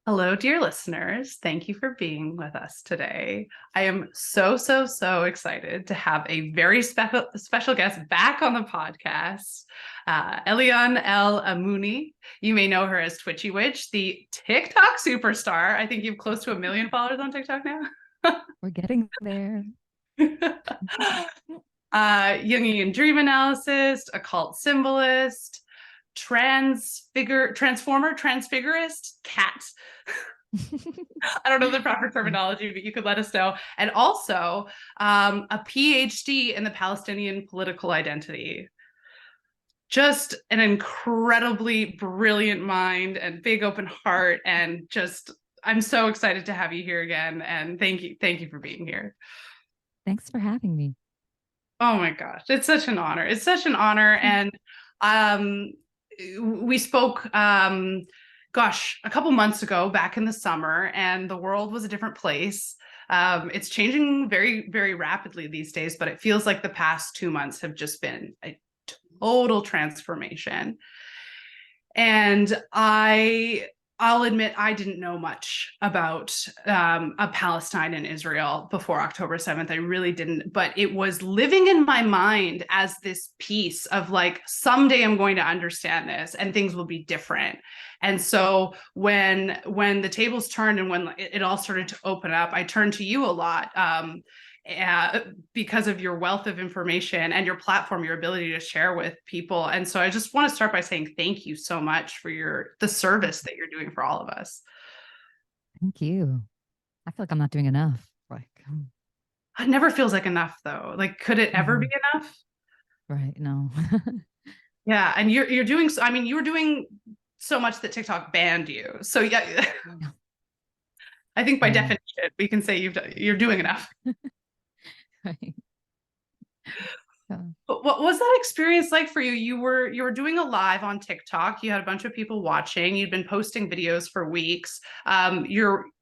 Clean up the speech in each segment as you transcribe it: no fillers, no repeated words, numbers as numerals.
Hello, dear listeners. Thank you for being with us today. I am so excited to have a very special guest back on the podcast, Elianne El Amyouni. You may know her as Twitchy Witch, the TikTok superstar. I think you have close to 1 million followers on TikTok now. We're getting there. Jungian dream analysis, occult symbolist, transfigurist, cat. I don't know the proper terminology, but you could let us know. And also a PhD in the Palestinian political identity. Just an incredibly brilliant mind and big open heart. And just, I'm so excited to have you here again. And thank you for being here. Thanks for having me. Oh my gosh, it's such an honor. It's such an honor. And we spoke a couple months ago back in the summer, and the world was a different place. It's changing very rapidly these days, but it feels like the past 2 months have just been a total transformation. And I'll admit I didn't know much about a Palestine and Israel before October 7th. I really didn't, but it was living in my mind as this piece of like, someday I'm going to understand this and things will be different. And so when the tables turned and when it all started to open up, I turned to you a lot because of your wealth of information and your platform, your ability to share with people. And so I just want to start by saying thank you so much for the service that you're doing for all of us. Thank you. I feel like I'm not doing enough. It never feels like enough though. Like, could it ever be enough? Right. No. Yeah. And you're doing, I mean, you were doing so much that TikTok banned you. So yeah, I think by definition, we can say you're doing enough. Right. Yeah. But what was that experience like for you? You were doing a live on TikTok. You had a bunch of people watching. You'd been posting videos for weeks.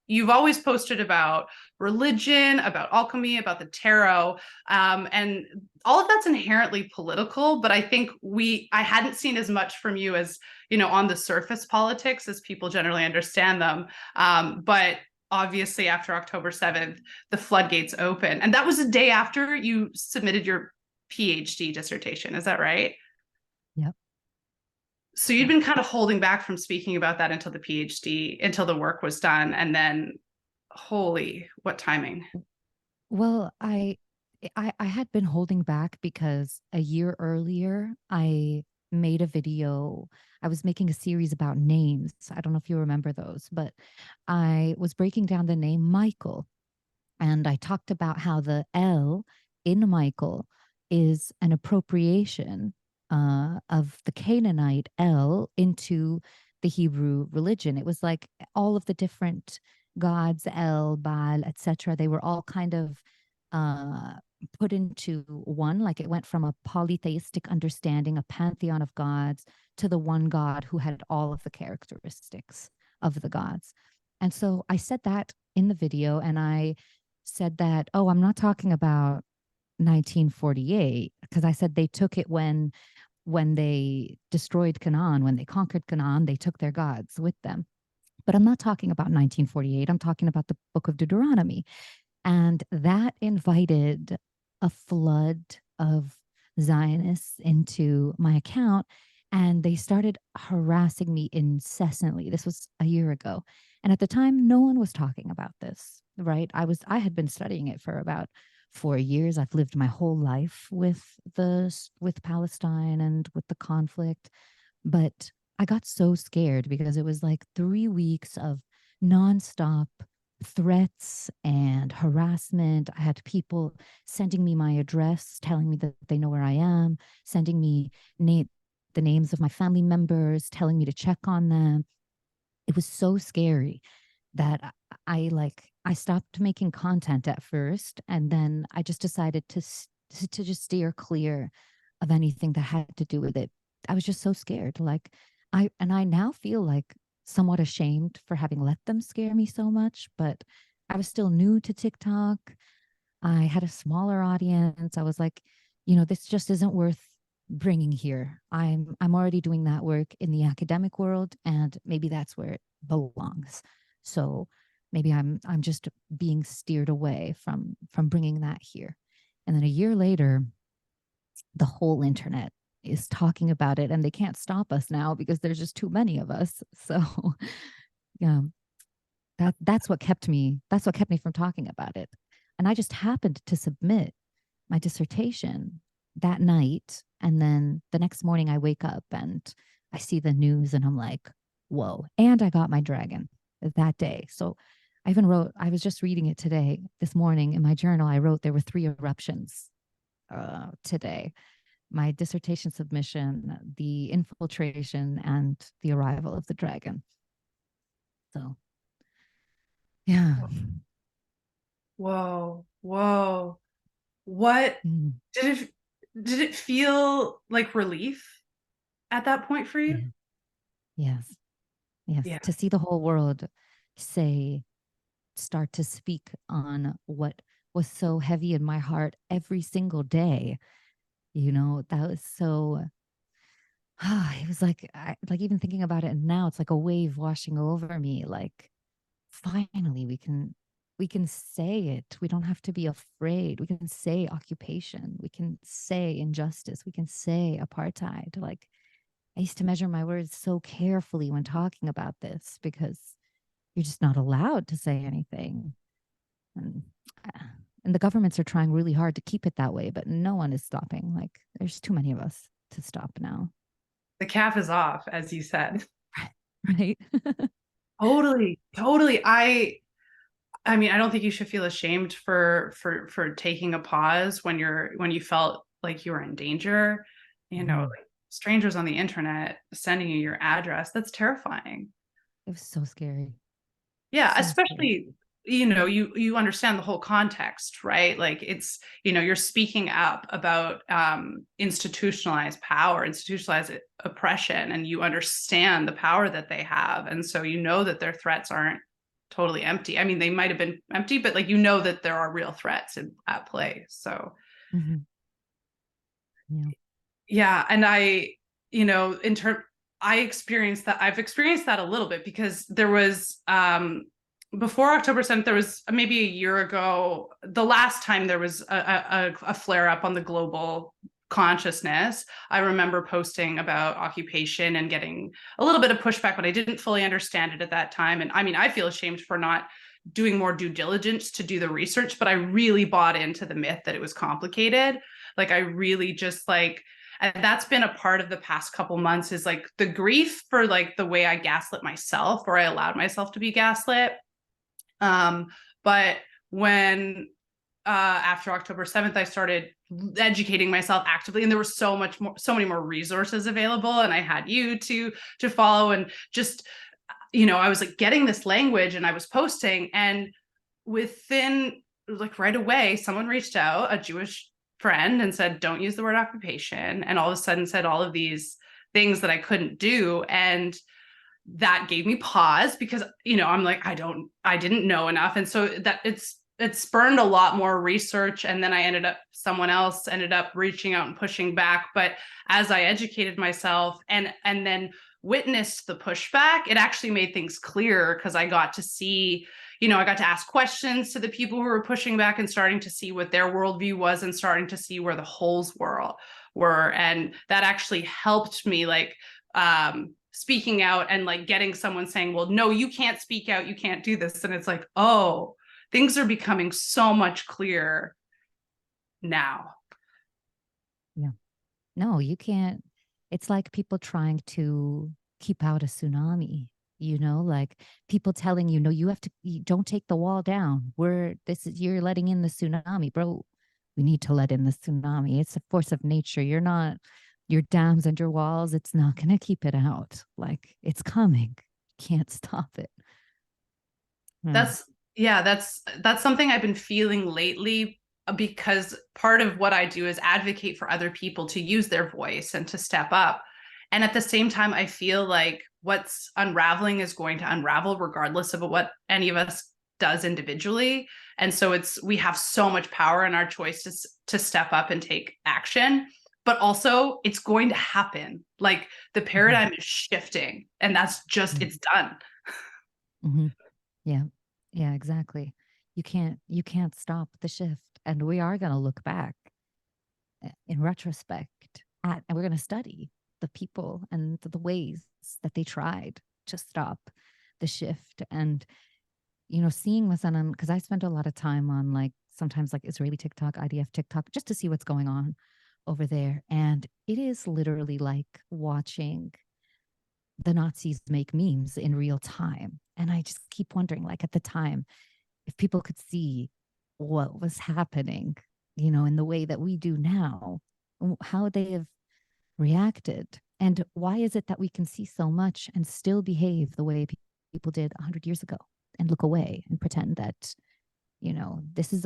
You've always posted about religion, about alchemy, about the tarot, and all of that's inherently political. But I think I hadn't seen as much from you as, on the surface politics as people generally understand them. But obviously after October 7th, the floodgates open. And that was a day after you submitted your PhD dissertation. Is that right? Yep. So you'd been kind of holding back from speaking about that until the work was done. And then, holy, what timing. Well, I had been holding back because a year earlier I made a video. I was making a series about names. I don't know if you remember those, but I was breaking down the name Michael. And I talked about how the L in Michael is an appropriation of the Canaanite El into the Hebrew religion. It was like all of the different gods, El, Baal, etc. They were all kind of put into one. Like it went from a polytheistic understanding, a pantheon of gods, to the one God who had all of the characteristics of the gods. And so I said that in the video, and I said that, oh, I'm not talking about 1948, because I said they took it when they destroyed Canaan, when they conquered Canaan, they took their gods with them. But I'm not talking about 1948. I'm talking about the book of Deuteronomy. And that invited a flood of Zionists into my account, and they started harassing me incessantly. This was a year ago. And at the time, no one was talking about this, right? I had been studying it for about 4 years. I've lived my whole life with Palestine and with the conflict. But I got so scared because it was like 3 weeks of nonstop threats and harassment. I had people sending me my address, telling me that they know where I am, sending me the names of my family members, telling me to check on them. It was so scary that I stopped making content at first, and then I just decided to just steer clear of anything that had to do with it. I was just so scared. I now feel like somewhat ashamed for having let them scare me so much, but I was still new to TikTok. I had a smaller audience. I was like, this just isn't worth bringing here. I'm already doing that work in the academic world, and maybe that's where it belongs. So maybe I'm just being steered away from bringing that here. And then a year later, the whole internet is talking about it, and they can't stop us now because there's just too many of us. So yeah, that's what kept me from talking about it. And I just happened to submit my dissertation that night, and then the next morning I wake up and I see the news and I'm like, whoa. And I got my dragon that day. So I even wrote, I was just reading it today, this morning in my journal, I wrote there were 3 eruptions today: my dissertation submission, the infiltration, and the arrival of the dragon. So yeah. Whoa, whoa. What Mm, did it feel like relief at that point for you? yeah. Yes. Yes. Yeah. To see the whole world say, start to speak on what was so heavy in my heart every single day. That was so, it was like, like even thinking about it now, it's like a wave washing over me. Like, finally we can say it. We don't have to be afraid. We can say occupation. We can say injustice. We can say apartheid. Like, I used to measure my words so carefully when talking about this because you're just not allowed to say anything. And, uh, and the governments are trying really hard to keep it that way, but no one is stopping. Like, there's too many of us to stop now. The calf is off, as you said. Right? Totally, totally. I mean, I don't think you should feel ashamed for taking a pause when you felt like you were in danger. Mhm. Like strangers on the internet sending you your address, that's terrifying. It was so scary. Yeah, So scary. especially, you understand the whole context, right? Like it's, you're speaking up about institutionalized power, institutionalized oppression, and you understand the power that they have. And so you know that their threats aren't totally empty. I mean, they might have been empty, but like that there are real threats at play. So Mhm. Yeah. yeah, and in term I've experienced that a little bit because there was before October 7th, there was maybe a year ago, the last time there was a flare up on the global consciousness. I remember posting about occupation and getting a little bit of pushback, but I didn't fully understand it at that time. And I mean, I feel ashamed for not doing more due diligence to do the research, but I really bought into the myth that it was complicated. Like I really just like, and that's been a part of the past couple months, is like the grief for like the way I gaslit myself, or I allowed myself to be gaslit. But when after October 7th, I started educating myself actively, and there was so many more resources available, and I had you to follow, and just, I was like getting this language and I was posting, and within like right away, someone reached out, a Jewish friend, and said, don't use the word occupation. And all of a sudden said all of these things that I couldn't do. And that gave me pause because, I'm like, I didn't know enough. And so that it spurned a lot more research. And then someone else ended up reaching out and pushing back. But as I educated myself and then witnessed the pushback, it actually made things clearer because I got to see, I got to ask questions to the people who were pushing back and starting to see what their worldview was and starting to see where the holes were. And that actually helped me, like, speaking out and like getting someone saying, well, no, you can't speak out, you can't do this. And it's like, oh, things are becoming so much clearer now. Yeah. No, you can't. It's like people trying to keep out a tsunami, like people telling you, no, you don't take the wall down. You're letting in the tsunami, bro. We need to let in the tsunami. It's a force of nature. Your dams and your walls, it's not going to keep it out. Like, it's coming. Can't stop it. Yeah. That's something I've been feeling lately, because part of what I do is advocate for other people to use their voice and to step up. And at the same time, I feel like what's unraveling is going to unravel regardless of what any of us does individually. And so we have so much power in our choice to step up and take action, but also it's going to happen. Like the paradigm is shifting, and that's just, Mhm. it's done. Mhm. Yeah. Yeah, exactly. You can't stop the shift. And we are going to look back in retrospect at, and we're going to study the people and the ways that they tried to stop the shift. And, seeing this on, because I spent a lot of time on like sometimes like Israeli TikTok, IDF TikTok, just to see what's going on over there. And it is literally like watching the Nazis make memes in real time. And I just keep wondering, like at the time, if people could see what was happening, in the way that we do now, how they have reacted. And why is it that we can see so much and still behave the way people did 100 years ago and look away and pretend that, this is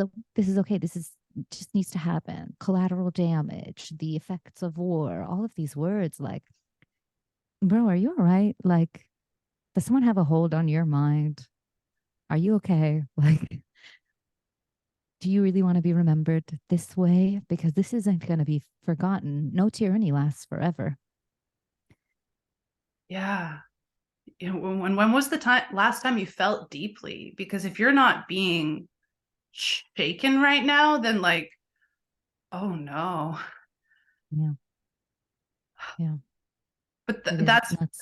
okay. This is just needs to happen. Collateral damage, the effects of war, all of these words like, bro, are you all right? Like, does someone have a hold on your mind? Are you okay? Like, do you really want to be remembered this way? Because this isn't going to be forgotten. No tyranny lasts forever. Yeah. When was the last time you felt deeply? Because if you're not being shaken right now, then like, oh no. Yeah. Yeah. But It is that's nuts.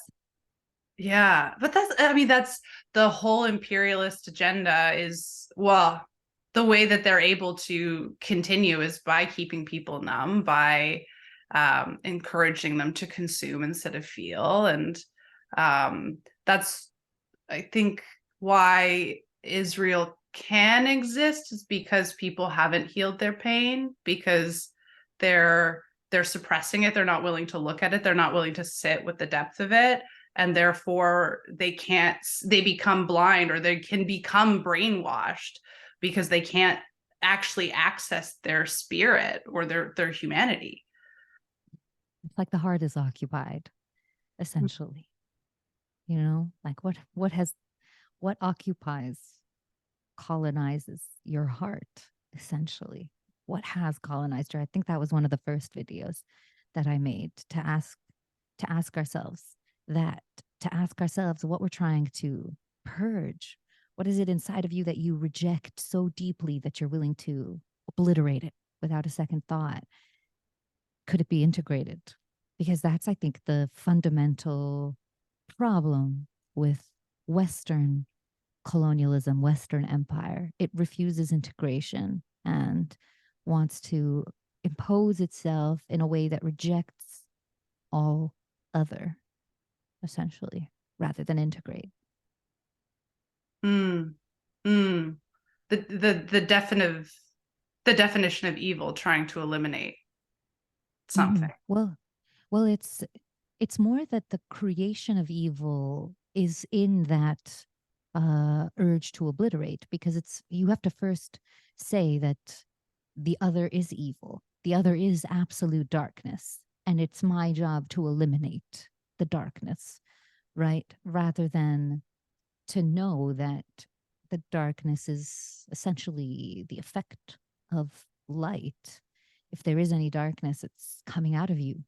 yeah, but I mean, that's the whole imperialist agenda is, well, the way that they're able to continue is by keeping people numb, by encouraging them to consume instead of feel. And that's, I think, why Israel can exist is because people haven't healed their pain, because they're suppressing it. They're not willing to look at it. They're not willing to sit with the depth of it, and therefore they become blind, or they can become brainwashed because they can't actually access their spirit or their humanity. It's like the heart is occupied, essentially. Like what occupies, colonizes your heart, essentially. What has colonized her? I think that was one of the first videos that I made to ask ourselves that, to ask ourselves what we're trying to purge. What is it inside of you that you reject so deeply that you're willing to obliterate it without a second thought? Could it be integrated? Because that's, I think, the fundamental problem with Western colonialism, Western empire. It refuses integration and wants to impose itself in a way that rejects all other, essentially, rather than integrate. Mm, mm. The definition of evil, trying to eliminate something. Well, it's more that the creation of evil is in that urge to obliterate, because you have to first say that the other is evil, the other is absolute darkness, and it's my job to eliminate the darkness, right? Rather than to know that the darkness is essentially the effect of light. If there is any darkness, it's coming out of you.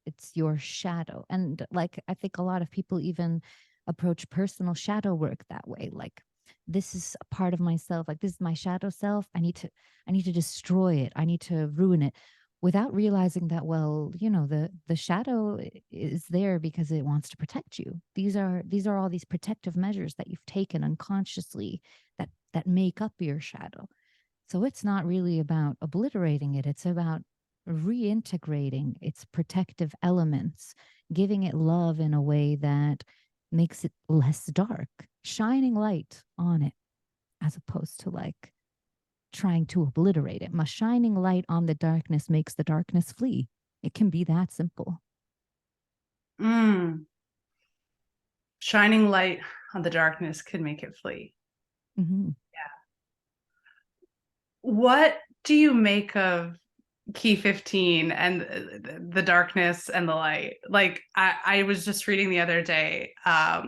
It's your shadow. And like I think a lot of people even approach personal shadow work that way. Like, this is a part of myself, like this is my shadow self. I need to destroy it. I need to ruin it, without realizing that, well, the shadow is there because it wants to protect you. These are all these protective measures that you've taken unconsciously that make up your shadow. So it's not really about obliterating it. It's about reintegrating its protective elements, giving it love in a way that makes it less dark, shining light on it, as opposed to like trying to obliterate it. My shining light on the darkness makes the darkness flee. It can be that simple. Mm. Shining light on the darkness can make it flee. Mm-hmm. What do you make of key 15 and the darkness and the light? Like, I was just reading the other day a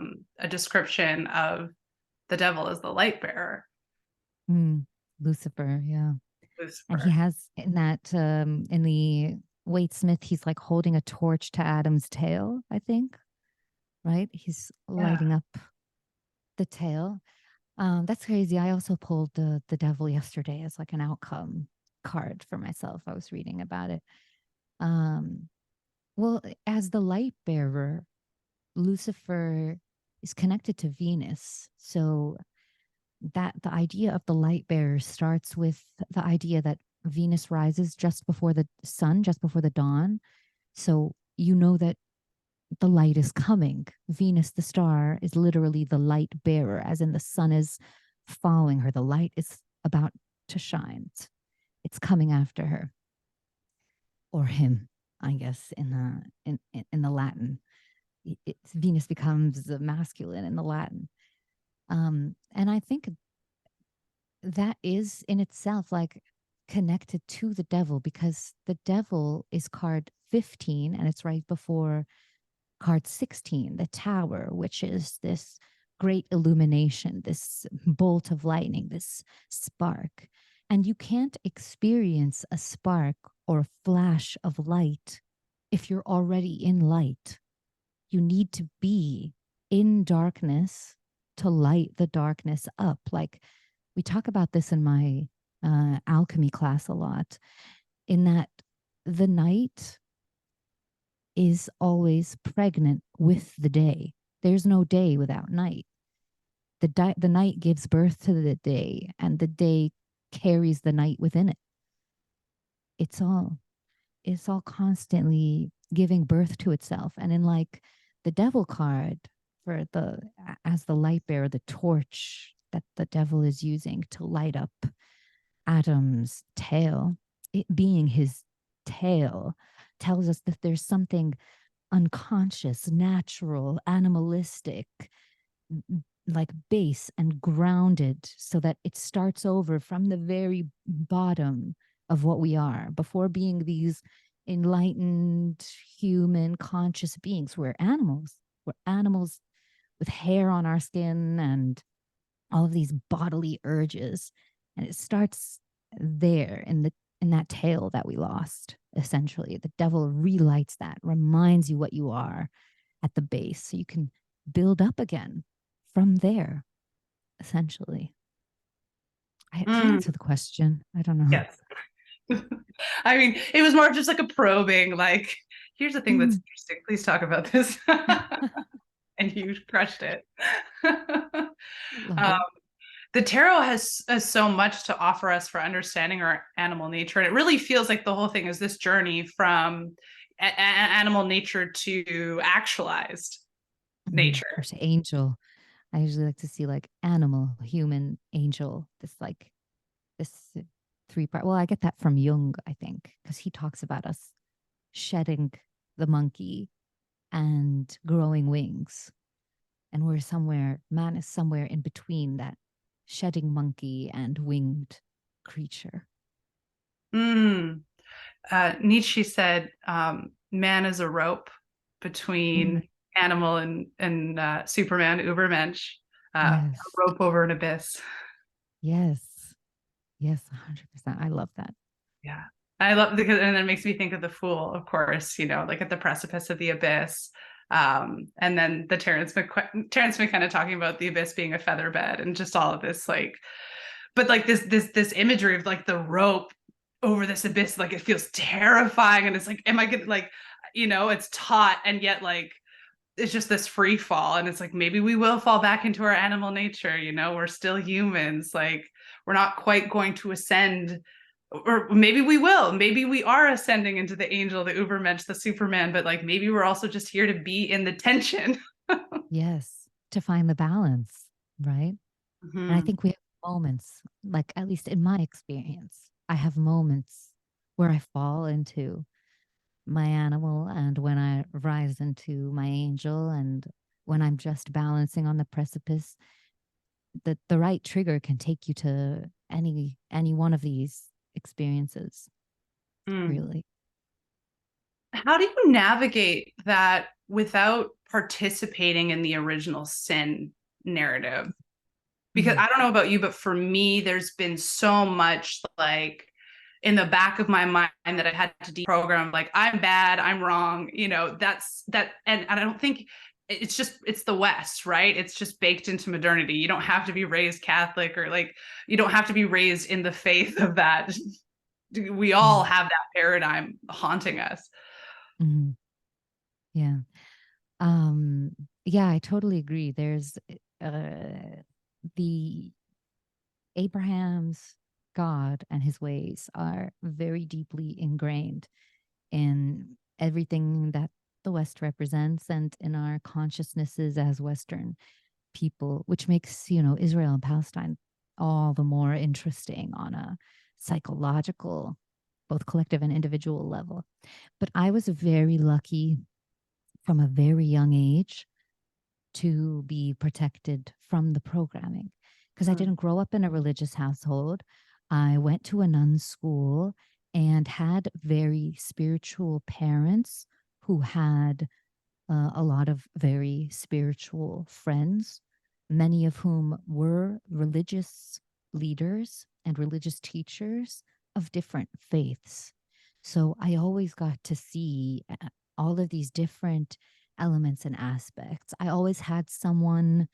description of the devil as the light bearer. Lucifer, yeah. And he Lucifer. has in that in the Wade Smith, he's like holding a torch to Adam's tail, I think. Right? He's Yeah. lighting up the tail. That's crazy. I also pulled the devil yesterday as like an outcome card for myself. I was reading about it. Um, well, as the light bearer, Lucifer is connected to Venus. So that the idea of the light bearer starts with the idea that Venus rises just before the sun, just before the dawn. So you know that the light is coming. Venus, the star, is literally the light bearer, as in the sun is following her. The light is about to shine. It's coming after her or him, I guess, in the Latin. Venus becomes masculine in the Latin. And I think that is in itself like connected to the devil, because the devil is card 15 and it's right before card 16, the tower, which is this great illumination, this bolt of lightning, this spark. And you can't experience a spark or a flash of light if you're already in light. You need to be in darkness to light the darkness up. Like we talk about this in my alchemy class a lot, in that the night is always pregnant with the day. There's no day without night. The night gives birth to the day, and the day carries the night within it. It's all constantly giving birth to itself. And in like the devil card, for the as the light bearer, the torch that the devil is using to light up Adam's tail, it being his tail, tells us that there's something unconscious, natural, animalistic, like base and grounded, so that it starts over from the very bottom of what we are before being these enlightened human conscious beings. We're animals. We're animals with hair on our skin and all of these bodily urges. And it starts there in that tail that we lost. Essentially, the devil relights that, reminds you what you are at the base, so you can build up again from there. Essentially, did I answer the question? I don't know. Yes. I mean, it was more just like a probing, like, here's the thing that's interesting. Please talk about this. And you crushed it. The tarot has so much to offer us for understanding our animal nature. And it really feels like the whole thing is this journey from animal nature to actualized nature. Or to angel. I usually like to see like animal, human, angel, this three-part. Well, I get that from Jung, I think, because he talks about us shedding the monkey and growing wings. And man is somewhere in between that shedding monkey and winged creature. Nietzsche said, man is a rope between animal and Superman, Ubermensch, yes. A rope over an abyss. Yes, 100%. I love that. Yeah, I love, because and then it makes me think of the Fool, of course, like at the precipice of the abyss. And then the Terrence McKenna talking about the abyss being a featherbed, and just all of this, like, but like this imagery of like the rope over this abyss, like it feels terrifying, and it's like, am I gonna, like, it's taut, and yet like it's just this free fall, and it's like, maybe we will fall back into our animal nature, we're still humans, like we're not quite going to ascend, or maybe we will, maybe we are ascending into the angel, the Ubermensch, the Superman, but like maybe we're also just here to be in the tension. Yes, to find the balance, right? And I think we have moments, like at least in my experience, I have moments where I fall into my animal, and when I rise into my angel, and when I'm just balancing on the precipice. The right trigger can take you to any one of these experiences. Really. How do you navigate that without participating in the original sin narrative? Because I don't know about you, but for me, there's been so much like in the back of my mind that I had to deprogram, like, I'm bad, I'm wrong, that's that. And I don't think it's the West, right? It's just baked into modernity. You don't have to be raised Catholic, or like, you don't have to be raised in the faith of that. We all Mm. have that paradigm haunting us. Mhm. Yeah. Um, yeah, I totally agree. There's the Abraham's God and his ways are very deeply ingrained in everything that the West represents and in our consciousnesses as Western people, which makes, Israel and Palestine all the more interesting on a psychological, both collective and individual level. But I was very lucky from a very young age to be protected from the programming because I Mm. didn't grow up in a religious household. I went to a nun school and had very spiritual parents who had a lot of very spiritual friends, many of whom were religious leaders and religious teachers of different faiths. So I always got to see all of these different elements and aspects. I always had someone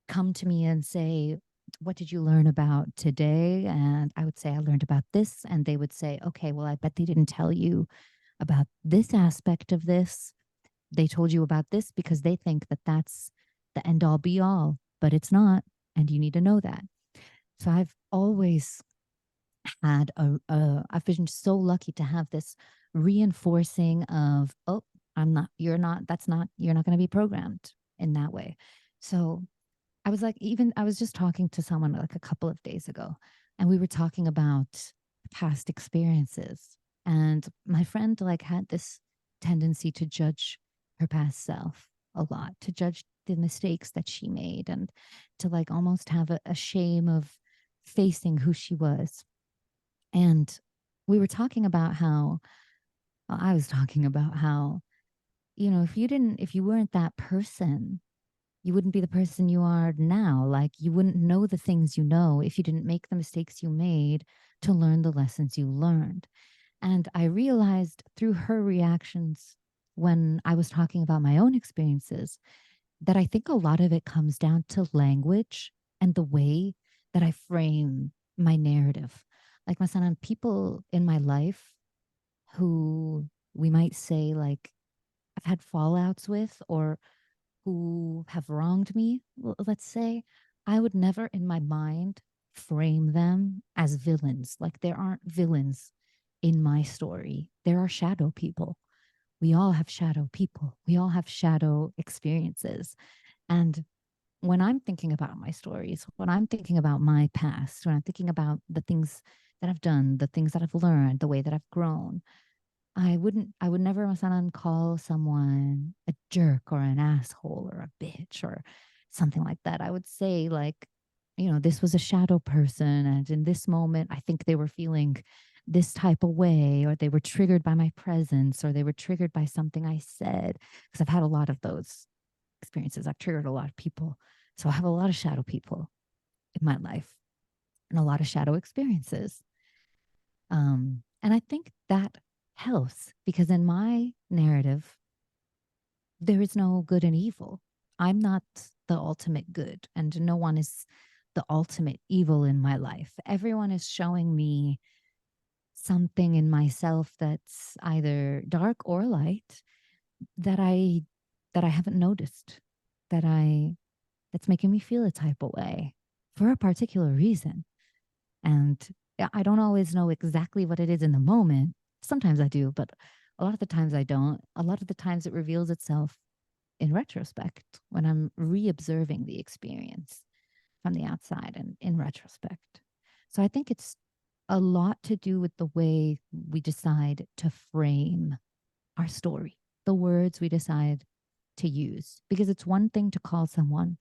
come to me and say, "What did you learn about today?" And I would say, "I learned about this." And they would say, "Okay, well, I bet they didn't tell you about this aspect of this. They told you about this because they think that that's the end all be all, but it's not. And you need to know that." So I've always had I've been so lucky to have this reinforcing of, oh, I'm not, you're not, that's not, you're not going to be programmed in that way. So I was like, even I was just talking to someone like a couple of days ago, and we were talking about past experiences. And my friend like had this tendency to judge her past self a lot, to judge the mistakes that she made, and to like almost have a shame of facing who she was. And we were talking about how, I was talking about how, if you weren't that person, you wouldn't be the person you are now. Like, you wouldn't know the things you know if you didn't make the mistakes you made to learn the lessons you learned. And I realized through her reactions when I was talking about my own experiences that I think a lot of it comes down to language and the way that I frame my narrative. Like, my people in my life who we might say, like, I've had fallouts with, or who have wronged me, let's say, I would never in my mind frame them as villains. Like, there aren't villains in my story. There are shadow people. We all have shadow people. We all have shadow experiences. And when I'm thinking about my stories, when I'm thinking about my past, when I'm thinking about the things that I've done, the things that I've learned, the way that I've grown, I would never call someone a jerk or an asshole or a bitch or something like that. I would say, like, this was a shadow person. And in this moment, I think they were feeling this type of way, or they were triggered by my presence, or they were triggered by something I said. Because I've had a lot of those experiences. I've triggered a lot of people. So I have a lot of shadow people in my life and a lot of shadow experiences. And I think that helps because in my narrative, there is no good and evil. I'm not the ultimate good, and no one is the ultimate evil in my life. Everyone is showing me something in myself that's either dark or light that I haven't noticed, that I that's making me feel a type of way for a particular reason. And I don't always know exactly what it is in the moment. Sometimes I do, but a lot of the times I don't. A lot of the times it reveals itself in retrospect when I'm re-observing the experience from the outside and in retrospect. So I think it's a lot to do with the way we decide to frame our story, the words we decide to use. Because it's one thing to call someone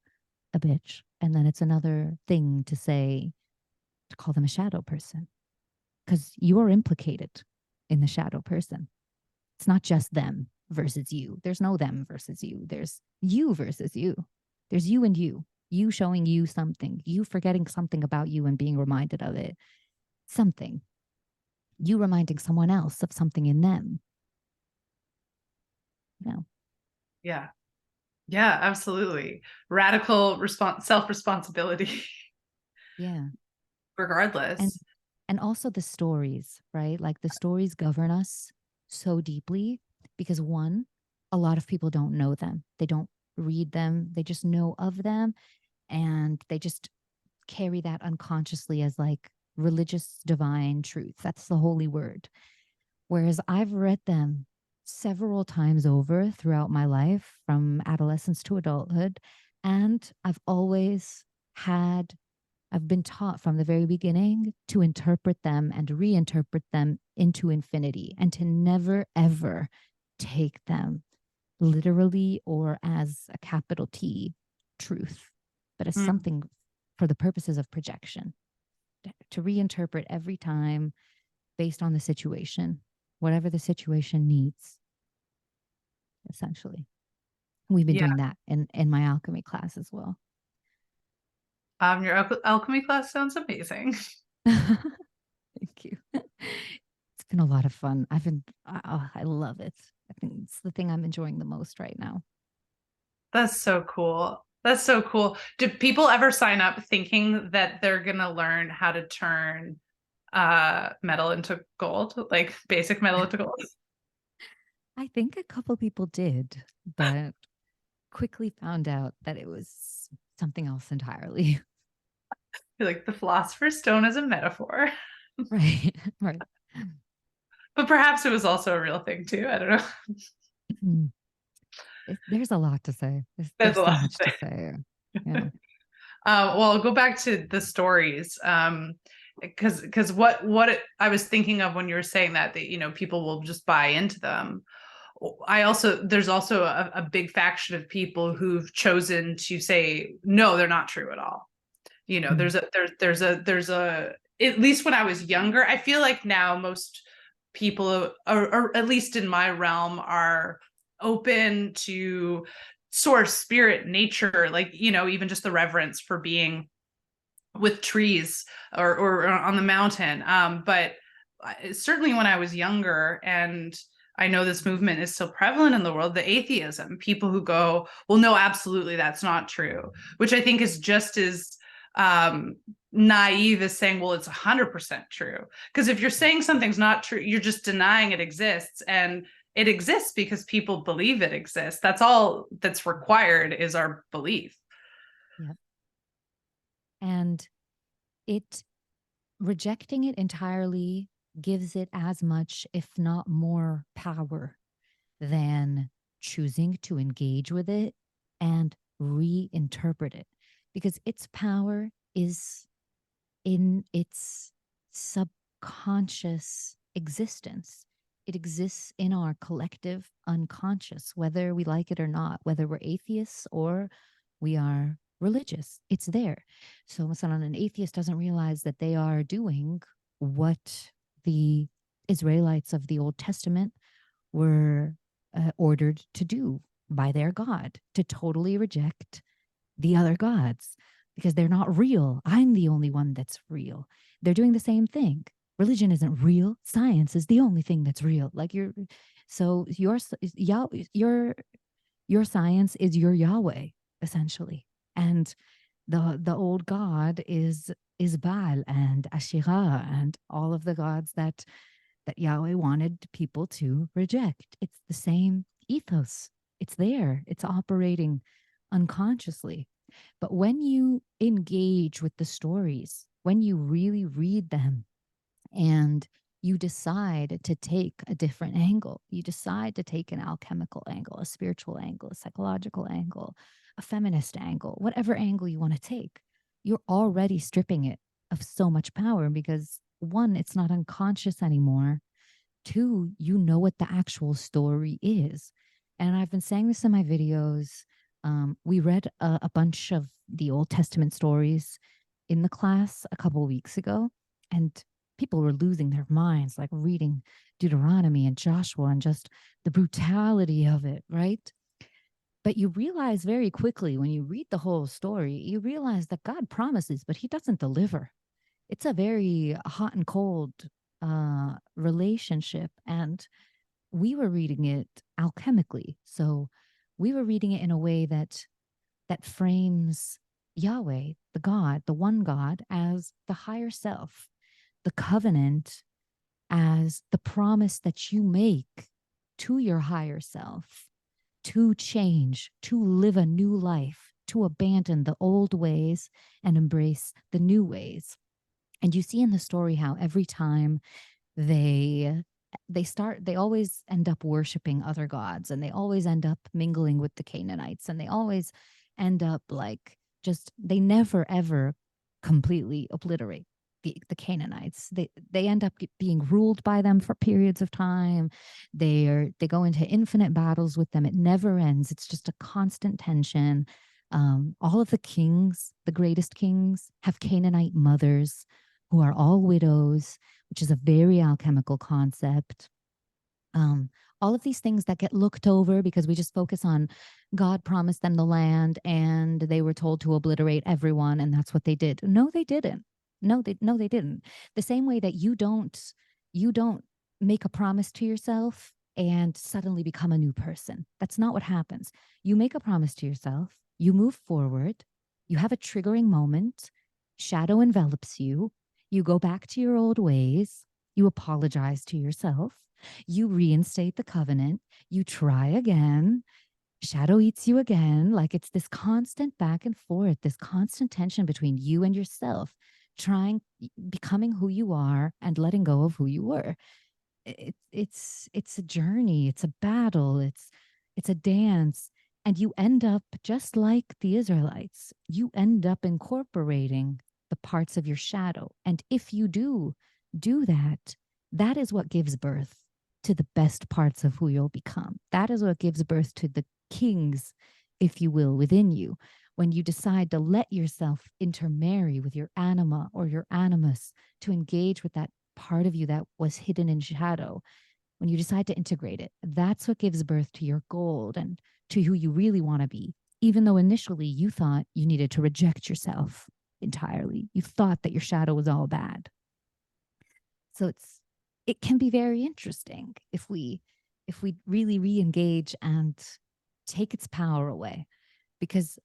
a bitch, and then it's another thing to say, to call them a shadow person, because you're implicated in the shadow person. It's not just them versus you. There's no them versus you. There's you versus you. There's you and you showing you something, you forgetting something about you and being reminded of it, something, you reminding someone else of something in them. No. Yeah. Yeah, absolutely. Radical self-responsibility, Yeah. And regardless. and also the stories, right? Like the stories govern us so deeply because one, a lot of people don't know them. They don't read them. They just know of them and they just carry that unconsciously as like religious divine truth. That's the holy word. Whereas I've read them several times over throughout my life, from adolescence to adulthood. And had, I've been taught from the very beginning to interpret them and reinterpret them into infinity and to never, ever take them literally or as a capital T truth, but as Mm. something for the purposes of projection, to reinterpret every time based on the situation, whatever the situation needs, essentially. We've been Yeah. doing that in my alchemy class as well. Your alchemy class sounds amazing. Thank you. It's been a lot of fun. I love it. I think it's the thing I'm enjoying the most right now. That's so cool. That's so cool. Do people ever sign up thinking that they're gonna learn how to turn metal into gold, like basic metal into gold? I think a couple people did, but quickly found out that it was something else entirely. Like the philosopher's stone is a metaphor. Right. Right. But perhaps it was also a real thing too. I don't know. Mm. There's a lot to say. There's There's a so lot much to to say. say. Yeah. Well, I'll go back to the stories. Because I was thinking of when you were saying that people will just buy into them. There's also a big faction of people who've chosen to say no, they're not true at all. Mm. There's a at least when I was younger, I feel like now most people, or at least in my realm, are open to source, spirit, nature, like even just the reverence for being with trees or on the mountain. But certainly when I was younger, and I know this movement is so prevalent in the world, the atheism, people who go, well, no, absolutely, that's not true, which I think is just as um, naive as saying, well, it's 100% true. Because if you're saying something's not true, you're just denying it exists. And it exists because people believe it exists. That's all that's required is our belief. Yep. And it rejecting it entirely gives it as much, if not more, power than choosing to engage with it and reinterpret it, because its power is in its subconscious existence. It exists in our collective unconscious, whether we like it or not, whether we're atheists or we are religious. It's there. So an atheist doesn't realize that they are doing what the Israelites of the Old Testament were ordered to do by their God, to totally reject the other gods because they're not real. I'm the only one that's real. They're doing the same thing. Religion isn't real. Science is the only thing that's real. Like so your science is your Yahweh essentially, and the old god is Baal and Asherah and all of the gods that Yahweh wanted people to reject. It's the same ethos. It's there. It's operating unconsciously. But when you engage with the stories, when you really read them and you decide to take a different angle, you decide to take an alchemical angle, a spiritual angle, a psychological angle, a feminist angle, whatever angle you want to take, you're already stripping it of so much power because one, it's not unconscious anymore. Two, you know what the actual story is. And I've been saying this in my videos. We read a bunch of the Old Testament stories in the class a couple of weeks ago, and people were losing their minds, like reading Deuteronomy and Joshua and just the brutality of it, right? But you realize very quickly when you read the whole story, you realize that God promises, but he doesn't deliver. It's a very hot and cold relationship. And we were reading it alchemically. So we were reading it in a way that frames Yahweh, the God, the one God, as the higher self, the covenant as the promise that you make to your higher self to change, to live a new life, to abandon the old ways and embrace the new ways. And you see in the story how every time they they always end up worshiping other gods, and they always end up mingling with the Canaanites, and they always end up like, just, they never ever completely obliterate the Canaanites. They end up being ruled by them for periods of time. They go into infinite battles with them. It never ends. It's just a constant tension. All of the kings, the greatest kings, have Canaanite mothers who are all widows, which is a very alchemical concept. All of these things that get looked over because we just focus on God promised them the land and they were told to obliterate everyone, and that's what they did. No, they didn't. No, they didn't. The same way that you don't make a promise to yourself and suddenly become a new person. That's not what happens. You make a promise to yourself, you move forward, you have a triggering moment, shadow envelops you, you go back to your old ways, you apologize to yourself, you reinstate the covenant, you try again, shadow eats you again. Like, it's this constant back and forth, this constant tension between you and yourself, becoming who you are and letting go of who you were. It's a journey, it's a battle, it's a dance. And you end up just like the Israelites. You end up incorporating the parts of your shadow. And if you do that, that is what gives birth to the best parts of who you'll become. That is what gives birth to the kings, if you will, within you. When you decide to let yourself intermarry with your anima or your animus, to engage with that part of you that was hidden in shadow, when you decide to integrate it, that's what gives birth to your gold and to who you really want to be, even though initially you thought you needed to reject yourself entirely. You thought that your shadow was all bad. So it can be very interesting if we really re-engage and take its power away, because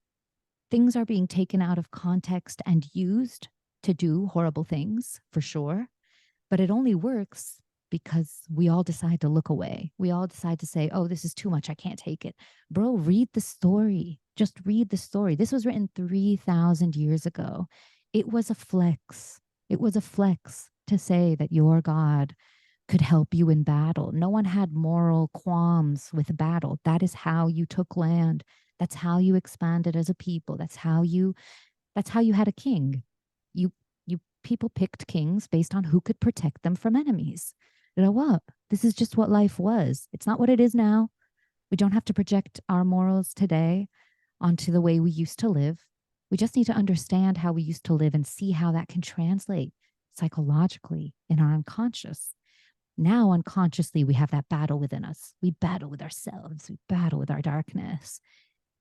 things are being taken out of context and used to do horrible things, for sure. But it only works because we all decide to look away. We all decide to say, oh, this is too much, I can't take it. Bro, read the story. Just read the story. This was written 3,000 years ago. It was a flex. It was a flex to say that your God could help you in battle. No one had moral qualms with battle. That is how you took land. That's how you expanded as a people. That's how you had a king. You people picked kings based on who could protect them from enemies. You know what? This is just what life was. It's not what it is now. We don't have to project our morals today onto the way we used to live. We just need to understand how we used to live and see how that can translate psychologically in our unconscious. Now, unconsciously, we have that battle within us. We battle with ourselves. We battle with our darkness.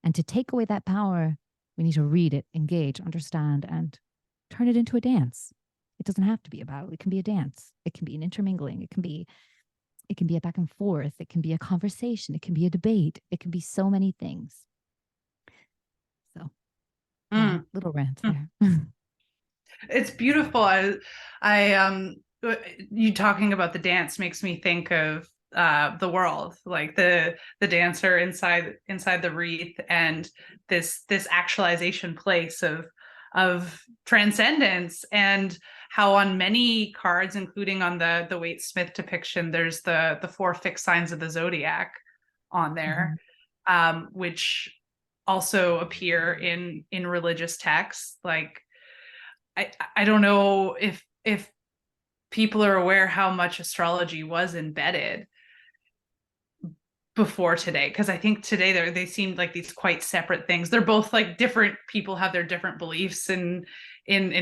And to take away that power, we need to read it, engage, understand, and turn it into a dance. It doesn't have to be a battle. It can be a dance. It can be an intermingling. It can be a back and forth. It can be a conversation. It can be a debate. It can be so many things. So, little rant there. It's beautiful. You talking about the dance makes me think of the world, like the dancer inside the wreath, and this actualization place of transcendence, and how on many cards, including on the Waite Smith depiction, there's the 4 fixed signs of the zodiac on there, which also appear in religious texts. Like, I don't know if people are aware how much astrology was embedded before today, because I think today they seemed like these quite separate things. They're both like different people have their different beliefs in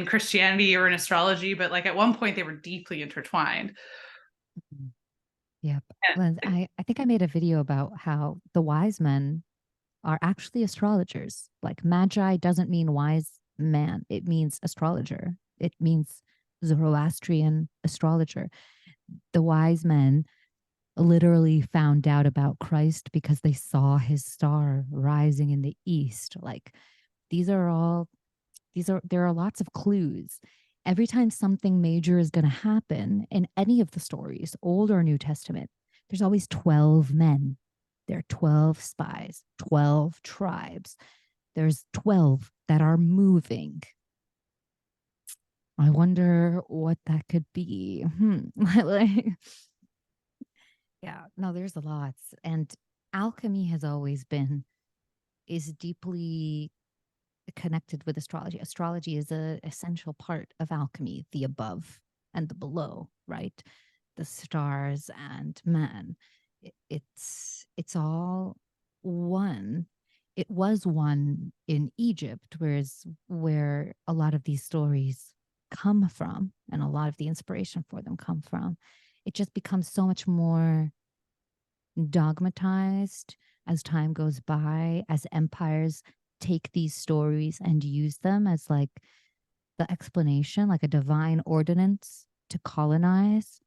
Christianity or in astrology, but like at one point they were deeply intertwined. Yep. Well, I think I made a video about how the wise men are actually astrologers. Like, Magi doesn't mean wise man, it means astrologer. It means Zoroastrian astrologer. The wise men literally found out about Christ because they saw his star rising in the east. Like these are all there are lots of clues. Every time something major is going to happen in any of the stories, Old or New Testament, there's always 12 men. There are 12 spies, 12 tribes. There's 12 that are moving. I wonder what that could be. Like, yeah, no, there's a lot. And alchemy has always been, is deeply connected with astrology. Astrology is an essential part of alchemy, the above and the below, right? The stars and man. It's all one. It was one in Egypt, where a lot of these stories come from and a lot of the inspiration for them come from. It just becomes so much more dogmatized as time goes by, as empires take these stories and use them as like the explanation, like a divine ordinance to colonize.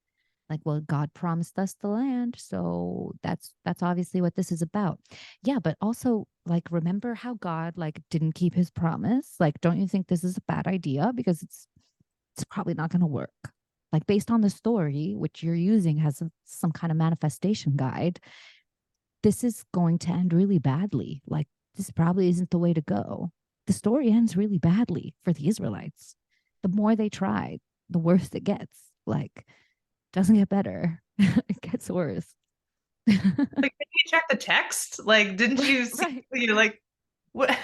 Like, well, God promised us the land, so that's obviously what this is about. Yeah, but also like remember how God like didn't keep his promise? Like, don't you think this is a bad idea? Because it's probably not going to work. Like based on the story, which you're using as some kind of manifestation guide, this is going to end really badly. Like this probably isn't the way to go. The story ends really badly for the Israelites. The more they try, the worse it gets. Like, doesn't get better. It gets worse. Like, did you check the text? Like, didn't you see? Right. You're like, what? I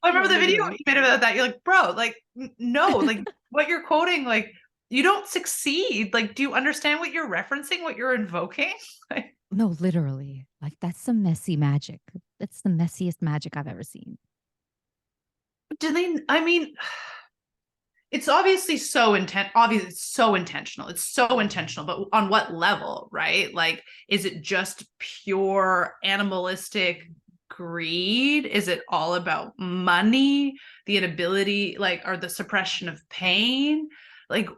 No, remember the video literally. you made about that. You're like, bro, like, no, like what you're quoting, like, you don't succeed. Like, do you understand what you're referencing, what you're invoking? Like, No, literally. Like that's some messy magic. That's the messiest magic I've ever seen. do they? I mean, it's obviously so intent. Obviously, it's so intentional. It's so intentional, but on what level, right? Like, is it just pure animalistic greed? Is it all about money, the inability, like, or the suppression of pain? Like,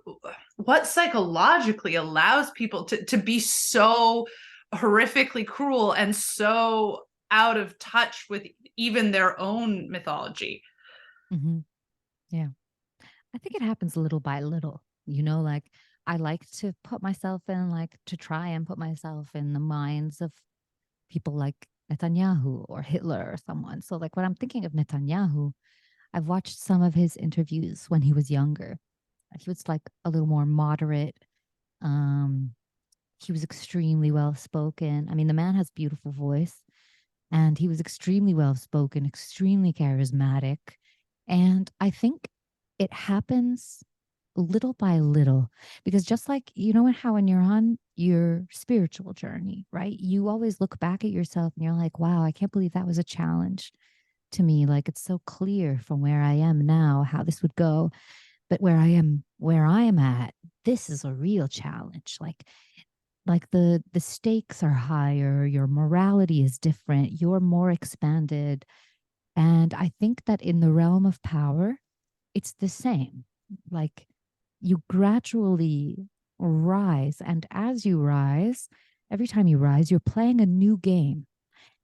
what psychologically allows people to be so horrifically cruel and so out of touch with even their own mythology? Mm-hmm. Yeah. I think it happens little by little. Like I like to put myself in, like to try and put myself in the minds of people like Netanyahu or Hitler or someone. So, like, when I'm thinking of Netanyahu, I've watched some of his interviews when he was younger. He was like a little more moderate. Um, he was extremely well spoken. I mean, the man has beautiful voice, and he was extremely well spoken, extremely charismatic. And I think it happens little by little, because just like how when you're on your spiritual journey, right, you always look back at yourself and you're like, wow, I can't believe that was a challenge to me. Like it's so clear from where I am now how this would go, but where I am at, this is a real challenge. Like the stakes are higher, your morality is different, you're more expanded. And I think that in the realm of power, it's the same. Like you gradually rise. And as you rise, every time you rise, you're playing a new game.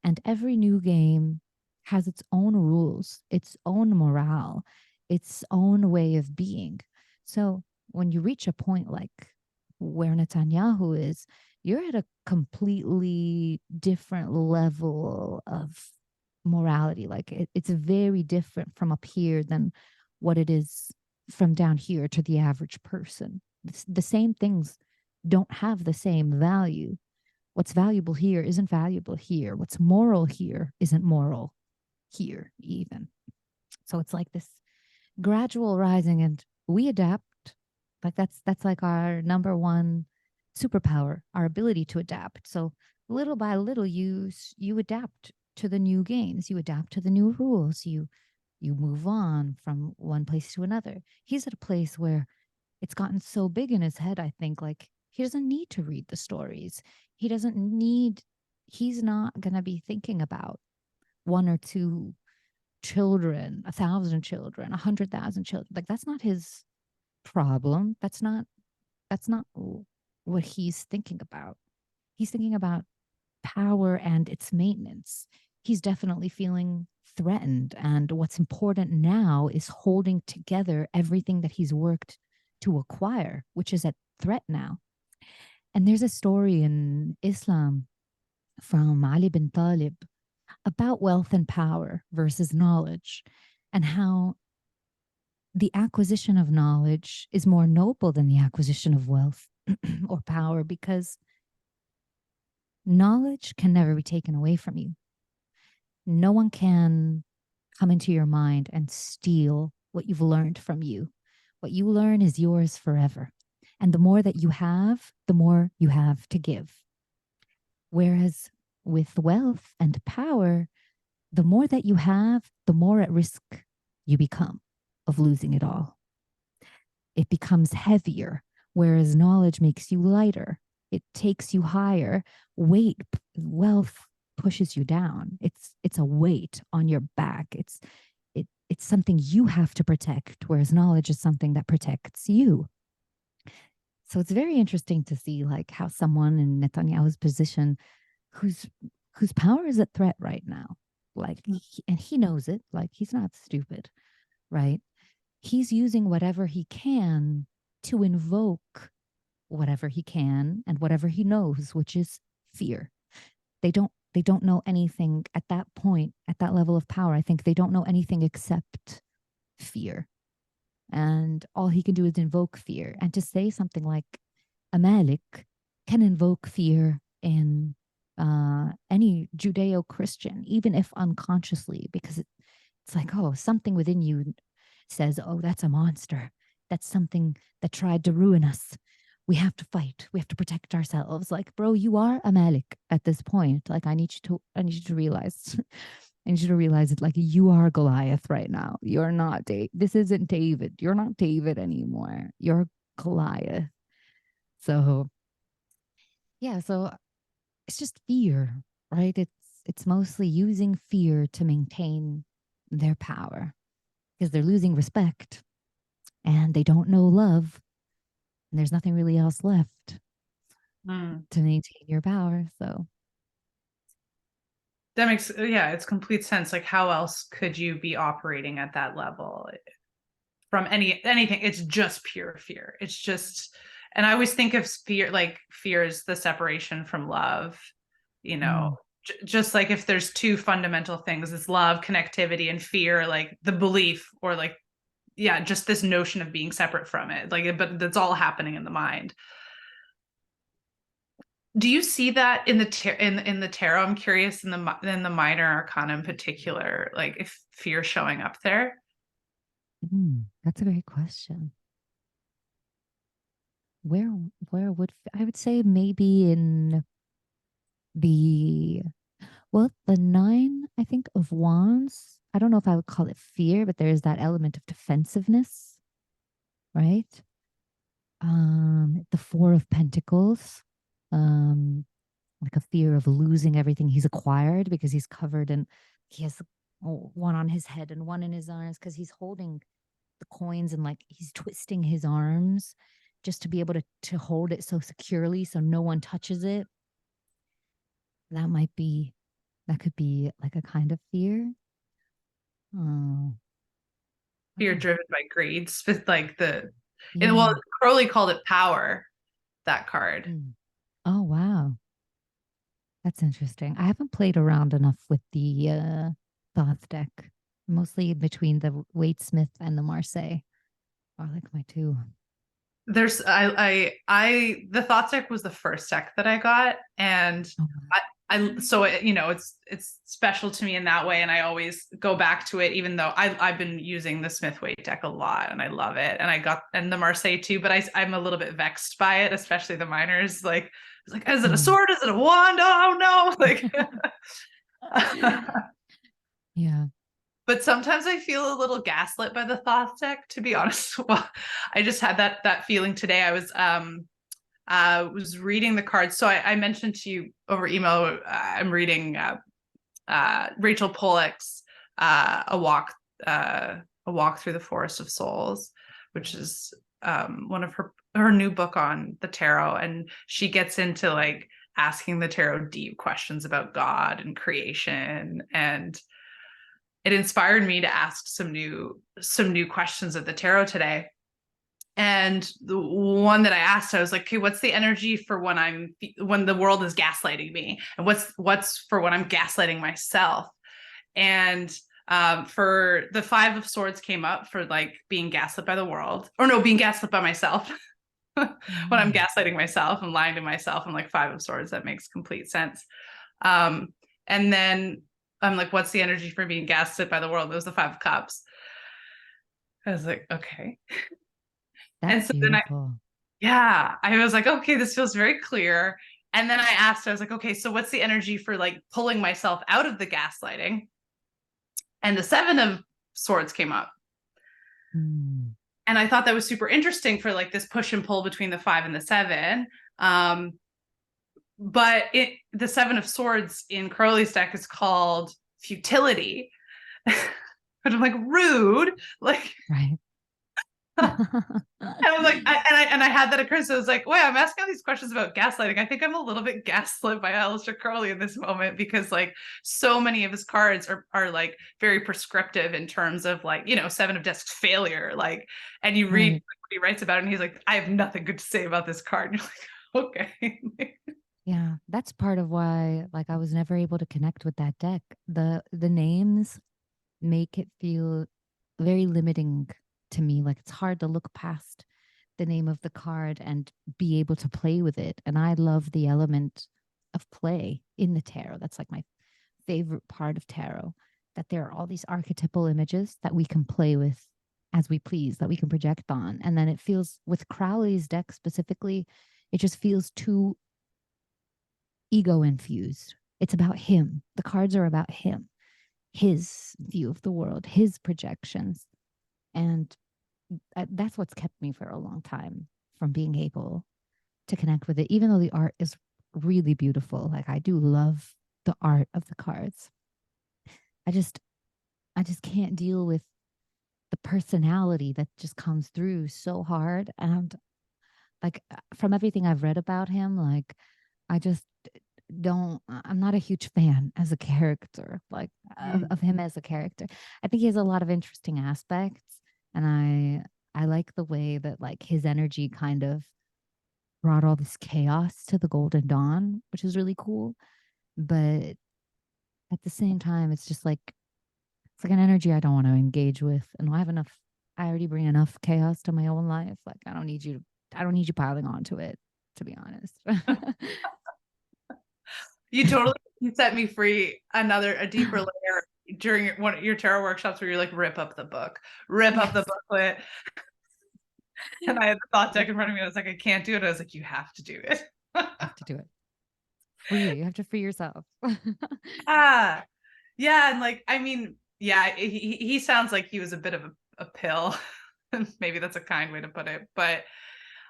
And every new game has its own rules, its own morale, its own way of being. So when you reach a point like where Netanyahu is, you're at a completely different level of morality. Like it's very different from up here than what it is from down here to the average person. The same things don't have the same value. What's valuable here isn't valuable here. What's moral here isn't moral here, even. So it's like this gradual rising, and we adapt. Like that's like our number one superpower, our ability to adapt. So little by little, you adapt to the new games, you adapt to the new rules, you move on from one place to another. He's at a place where it's gotten so big in his head, I think, like he doesn't need to read the stories. He doesn't need, he's not going to be thinking about one or two children, 1,000 children, 100,000 children. Like that's not his problem. That's not what he's thinking about. he's thinking about power and its maintenance. He's definitely feeling threatened. And what's important now is holding together everything that he's worked to acquire, which is at threat now. And there's a story in Islam from Ali bin Talib about wealth and power versus knowledge, and how the acquisition of knowledge is more noble than the acquisition of wealth or power, because knowledge can never be taken away from you. No one can come into your mind and steal what you've learned from you. What you learn is yours forever. And the more that you have, the more you have to give. Whereas with wealth and power, the more that you have, the more at risk you become of losing it all. It becomes heavier, whereas knowledge makes you lighter. It takes you higher. Wealth pushes you down. It's a weight on your back. It's something you have to protect, whereas knowledge is something that protects you. So it's very interesting to see like how someone in Netanyahu's position, whose power is at threat right now, like, and he knows it, like he's not stupid, right? He's using whatever he can to invoke whatever he can and whatever he knows, which is fear. They don't know anything at that point, at that level of power. I think they don't know anything except fear. And all he can do is invoke fear. And to say something like Amalek can invoke fear in any Judeo-Christian, even if unconsciously, because it's like, oh, something within you says, oh, that's a monster. That's something that tried to ruin us. We have to fight. We have to protect ourselves. Like, bro, you are Amalek at this point. Like, I need you to realize, I need you to realize it. Like, you are Goliath right now. You're not David. This isn't David. You're not David anymore. You're Goliath. So, yeah. So it's just fear, right? It's mostly using fear to maintain their power, because they're losing respect and they don't know love. And there's nothing really else left to maintain your power. So that makes, yeah, it's complete sense. Like, how else could you be operating at that level from anything? It's just pure fear. It's just, and I always think of fear, like fear is the separation from love, you know. Just like if there's two fundamental things, it's love, connectivity, and fear, like the belief, or like, yeah, just this notion of being separate from it, like, but that's all happening in the mind. Do you see that in the tarot? I'm curious, in the minor arcana in particular, like if fear showing up there. That's a great question. Where would I would say maybe in the nine, I think, of wands. I don't know if I would call it fear, but there's that element of defensiveness, right? The four of pentacles, like a fear of losing everything he's acquired, because he's covered and he has one on his head and one in his arms, because he's holding the coins and like he's twisting his arms just to be able to hold it so securely so no one touches it. That could be like a kind of fear. Fear driven by greed, like and well, Crowley called it power, that card. Oh, wow. That's interesting. I haven't played around enough with the Thoth deck. Mostly between the Waitsmith and the Marseille are like my two. There's the Thoth deck was the first deck that I got, and so it's special to me in that way, and I always go back to it, even though I've been using the Smith-Waite deck a lot and I love it, and the Marseille too, but I'm a little bit vexed by it, especially the minors. Like, it's like, is it a sword? Is it a wand? Oh no! Like, yeah. But sometimes I feel a little gaslit by the Thoth deck, to be honest. Well, I just had that feeling today. I was reading the cards. So I mentioned to you over email, I'm reading Rachel Pollack's a walk through the Forest of Souls, which is one of her new book on the tarot, and she gets into like asking the tarot deep questions about God and creation, and it inspired me to ask some new questions of the tarot today. And the one that I asked, I was like, okay, what's the energy for when the world is gaslighting me, and what's for when I'm gaslighting myself? And for the Five of Swords came up for like being gaslit by the world, or no, being gaslit by myself. When I'm gaslighting myself and lying to myself, I'm like, Five of Swords, that makes complete sense. And then I'm like, what's the energy for being gaslit by the world? It was the Five of Cups. I was like, okay. That's And so beautiful. I was like, okay, this feels very clear. And then I was like, okay, so what's the energy for like pulling myself out of the gaslighting? And the Seven of Swords came up. Mm. And I thought that was super interesting for like this push and pull between the 5 and the 7. But the Seven of Swords in Crowley's deck is called futility. But I'm like, rude. Like, Right. I was like, I had that occurrence. So I was like, wait, I'm asking all these questions about gaslighting. I think I'm a little bit gaslit by Aleister Crowley in this moment, because like so many of his cards are like very prescriptive in terms of like, Seven of Discs failure. Like, and you read what he writes about it, and he's like, I have nothing good to say about this card. And you're like, okay. Yeah, that's part of why like I was never able to connect with that deck. The names make it feel very limiting to me. Like it's hard to look past the name of the card and be able to play with it. And I love the element of play in the tarot. That's like my favorite part of tarot, that there are all these archetypal images that we can play with as we please, that we can project on. And then it feels, with Crowley's deck specifically, it just feels too ego infused. It's about him. The cards are about him, his view of the world, his projections. And that's what's kept me for a long time from being able to connect with it, even though the art is really beautiful. Like I do love the art of the cards. I just can't deal with the personality that just comes through so hard. And like from everything I've read about him, like I just I'm not a huge fan as a character, like of him as a character. I think he has a lot of interesting aspects, and I like the way that like his energy kind of brought all this chaos to the Golden Dawn, which is really cool. But at the same time, it's just like it's like an energy I don't want to engage with, and I already bring enough chaos to my own life. Like I don't need you piling onto it, to be honest. You set me free, a deeper layer during one of your tarot workshops, where you're like, rip up the booklet. And I had the thought deck in front of me. I was like, I can't do it. I was like, you have to do it. You have to do it. Free. You have to free yourself. Yeah. And like, I mean, yeah, he sounds like he was a bit of a pill. Maybe that's a kind way to put it. But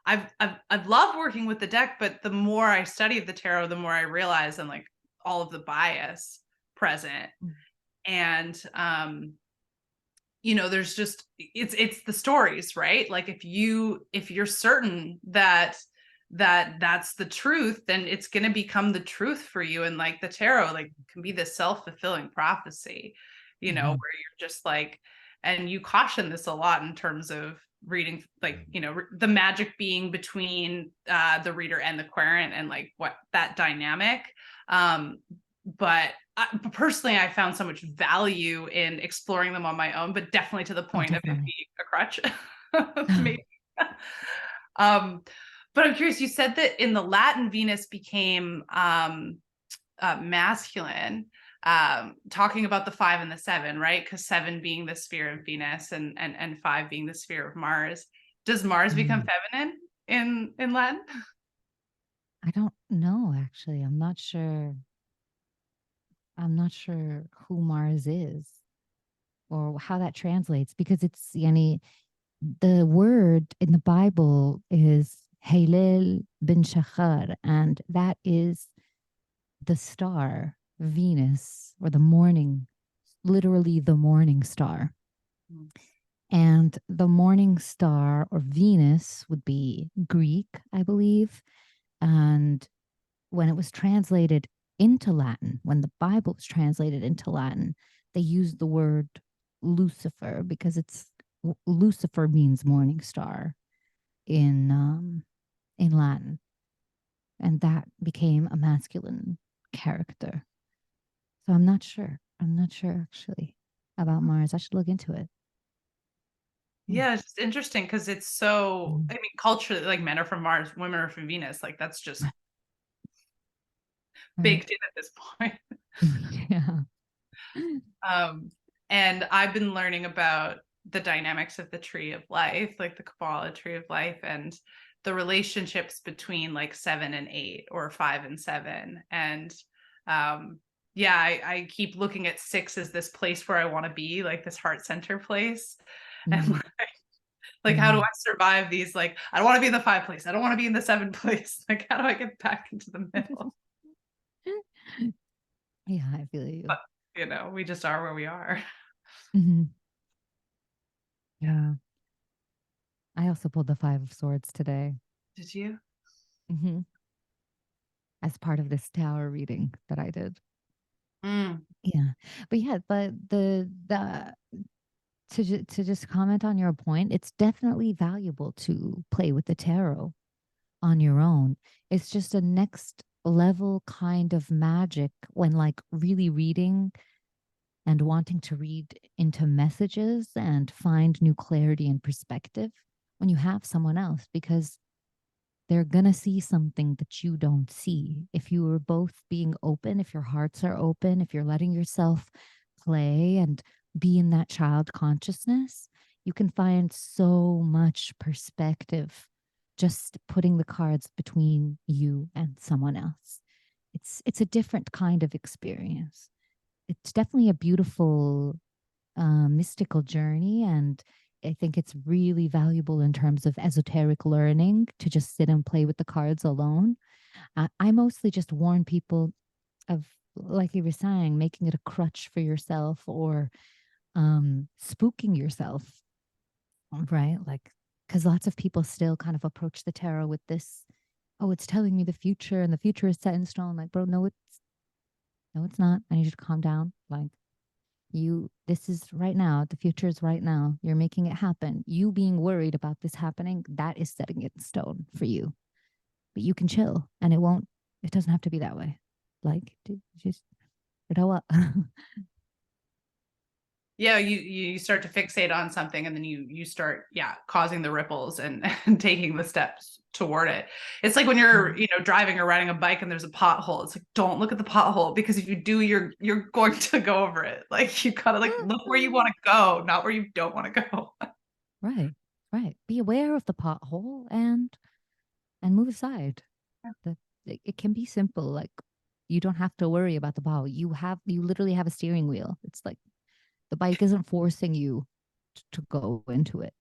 I've loved working with the deck, but the more I studied the tarot, the more I realized and like all of the bias present. And there's just it's the stories, right? Like if you're certain that that's the truth, then it's going to become the truth for you. And like the tarot like can be this self-fulfilling prophecy, where you're just like, and you caution this a lot in terms of reading, like the magic being between the reader and the querent, and like what that dynamic. But personally, I found so much value in exploring them on my own, but definitely to the point of it being a crutch. Maybe. But I'm curious, you said that in the Latin, Venus became masculine, talking about the 5 and the 7, right? Because 7 being the sphere of Venus, and 5 being the sphere of Mars. Does Mars become feminine in Latin? I don't know, actually. I'm not sure who Mars is or how that translates, because it's the word in the Bible is Halel bin Shachar, and that is the star Venus, or the morning, literally the morning star. And the morning star, or Venus, would be Greek, I believe. And when it was translated into Latin, when the Bible was translated into Latin, they used the word Lucifer because Lucifer means morning star in Latin, and that became a masculine character. So I'm not sure. I'm not sure actually about Mars. I should look into it. Yeah, it's just interesting because it's so, I mean, culturally, like men are from Mars, women are from Venus. Like that's just Right. baked in at this point. Yeah. And I've been learning about the dynamics of the tree of life, like the Kabbalah tree of life, and the relationships between like 7 and 8 or 5 and 7. And yeah, I keep looking at 6 as this place where I want to be, like this heart center place. And Mhm. like how do Mhm. I survive these? Like, I don't want to be in the 5 place. I don't want to be in the 7 place. Like, how do I get back into the middle? Yeah, I feel you. But, we just are where we are. Mhm. Yeah. I also pulled the Five of Swords today. Did you? Hmm. As part of this tower reading that I did. Mm. Yeah. But yeah, but the to just comment on your point, it's definitely valuable to play with the tarot on your own. It's just a next level kind of magic when like really reading and wanting to read into messages and find new clarity and perspective when you have someone else, because they're going to see something that you don't see. If you are both being open, if your hearts are open, if you're letting yourself play and be in that child consciousness, you can find so much perspective just putting the cards between you and someone else. It's a different kind of experience. It's definitely a beautiful mystical journey. And I think it's really valuable in terms of esoteric learning to just sit and play with the cards alone. I mostly just warn people of, like you were saying, making it a crutch for yourself or spooking yourself, right? Like, because lots of people still kind of approach the tarot with this, oh, it's telling me the future and the future is set in stone. Like, bro, no, it's not. I need you to calm down. Like, this is right now, the future is right now, you're making it happen. You being worried about this happening, that is setting it in stone for you, but you can chill and it doesn't have to be that way. Like, just, you know what? Yeah, you start to fixate on something, and then you start, yeah, causing the ripples and, and taking the steps toward it. It's like when you're, driving or riding a bike and there's a pothole. It's like, don't look at the pothole, because if you do, you're going to go over it. Like, you gotta like look where you want to go, not where you don't want to go. Right, right, be aware of the pothole and move aside. That it can be simple. Like, you don't have to worry about the pothole. You literally have a steering wheel. It's like the bike isn't forcing you to go into it.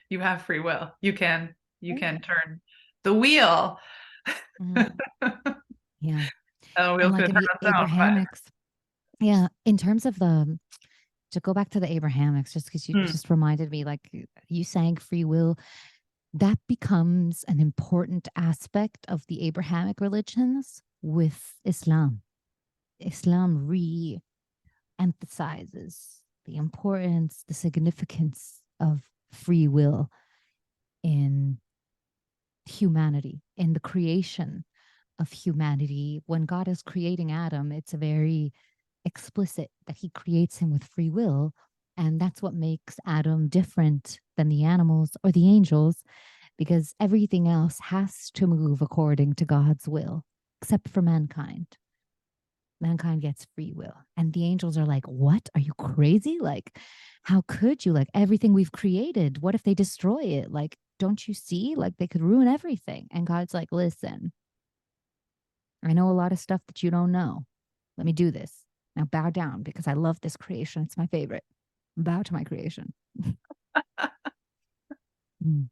You have free will. You can turn the wheel. Mhm. Yeah. The And wheel like could in turn the its own, but Abrahamics, yeah, in terms of to go back to the Abrahamics, just because you just reminded me, like you saying free will, that becomes an important aspect of the Abrahamic religions with Islam. Islam re emphasizes the importance, the significance of free will in humanity, in the creation of humanity. When God is creating Adam, it's a very explicit that he creates him with free will. And that's what makes Adam different than the animals or the angels, because everything else has to move according to God's will, except for mankind. Mankind gets free will. And the angels are like, what? Are you crazy? Like, how could you? Like, everything we've created, what if they destroy it? Like, don't you see? Like, they could ruin everything. And God's like, listen, I know a lot of stuff that you don't know. Let me do this. Now bow down because I love this creation. It's my favorite. Bow to my creation. Mm,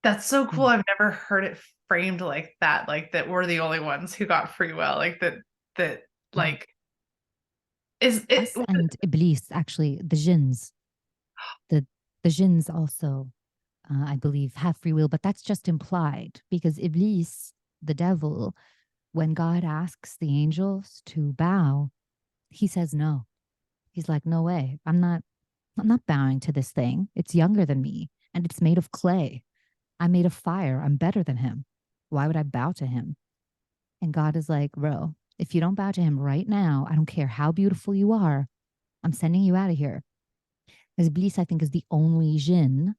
that's so yeah. cool. I've never heard it framed like that. Like that we're the only ones who got free will. Like that Mhm. like is it. Us and Iblis, actually, the jinns, the jinns also. I believe, have free will, but that's just implied because Iblis, the devil, when God asks the angels to bow, he says no. He's like, no way. I'm not bowing to this thing. It's younger than me and it's made of clay. I'm made of fire. I'm better than him. Why would I bow to him? And God is like, bro, if you don't bow to him right now, I don't care how beautiful you are, I'm sending you out of here. Because Iblis, I think, is the only jinn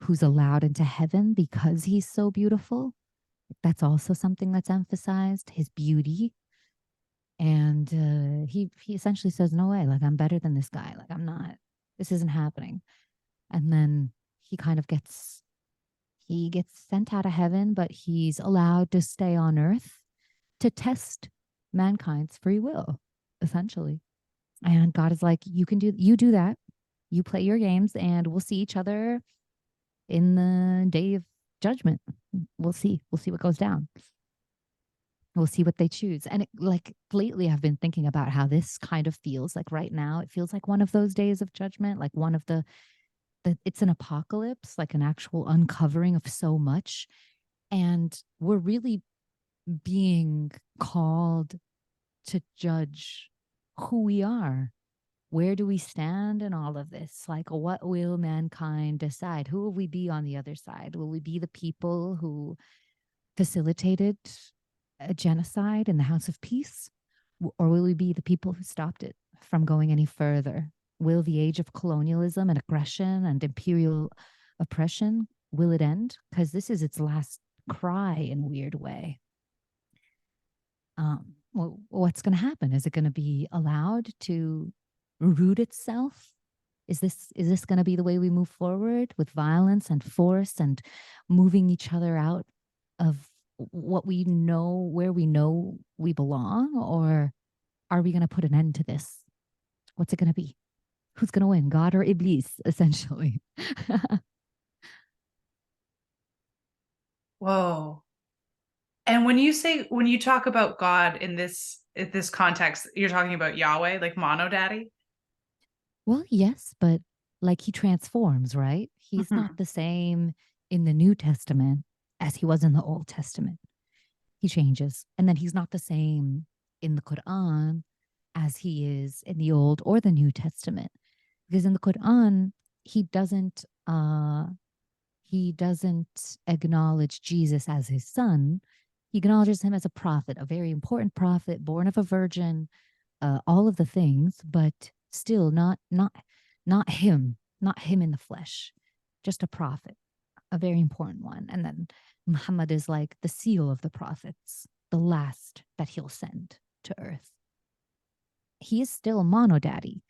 who's allowed into heaven because he's so beautiful. That's also something that's emphasized, his beauty. And he essentially says, no way, like I'm better than this guy. Like I'm not, this isn't happening. And then he gets sent out of heaven, but he's allowed to stay on earth to test mankind's free will, essentially. And God is like, you do that. You play your games and we'll see each other in the day of judgment. We'll see. We'll see what goes down. We'll see what they choose. And like lately, I've been thinking about how this kind of feels like right now. It feels like one of those days of judgment, like one of the it's an apocalypse, like an actual uncovering of so much. And we're really being called to judge who we are. Where do we stand in all of this? Like, what will mankind decide? Who will we be on the other side? Will we be the people who facilitated a genocide in the House of Peace? Or will we be the people who stopped it from going any further? Will the age of colonialism and aggression and imperial oppression, will it end? Because this is its last cry in a weird way. Well, what's going to happen? Is it going to be allowed to root itself? Is this going to be the way we move forward with violence and force and moving each other out of what we know, where we know we belong? Or are we going to put an end to this? What's it going to be? Who's going to win, God or Iblis, essentially? Whoa. And when you talk about God in this context, you're talking about Yahweh, like Mono Daddy? Well, yes, but like he transforms, right? He's not the same in the New Testament as he was in the Old Testament. He changes. And then he's not the same in the Quran as he is in the Old or the New Testament. Because in the Quran, he doesn't acknowledge Jesus as his son. He acknowledges him as a prophet, a very important prophet, born of a virgin, all of the things, but still not him, not him in the flesh, just a prophet, a very important one. And then Muhammad is like the seal of the prophets, the last that he'll send to earth. He is still mono daddy.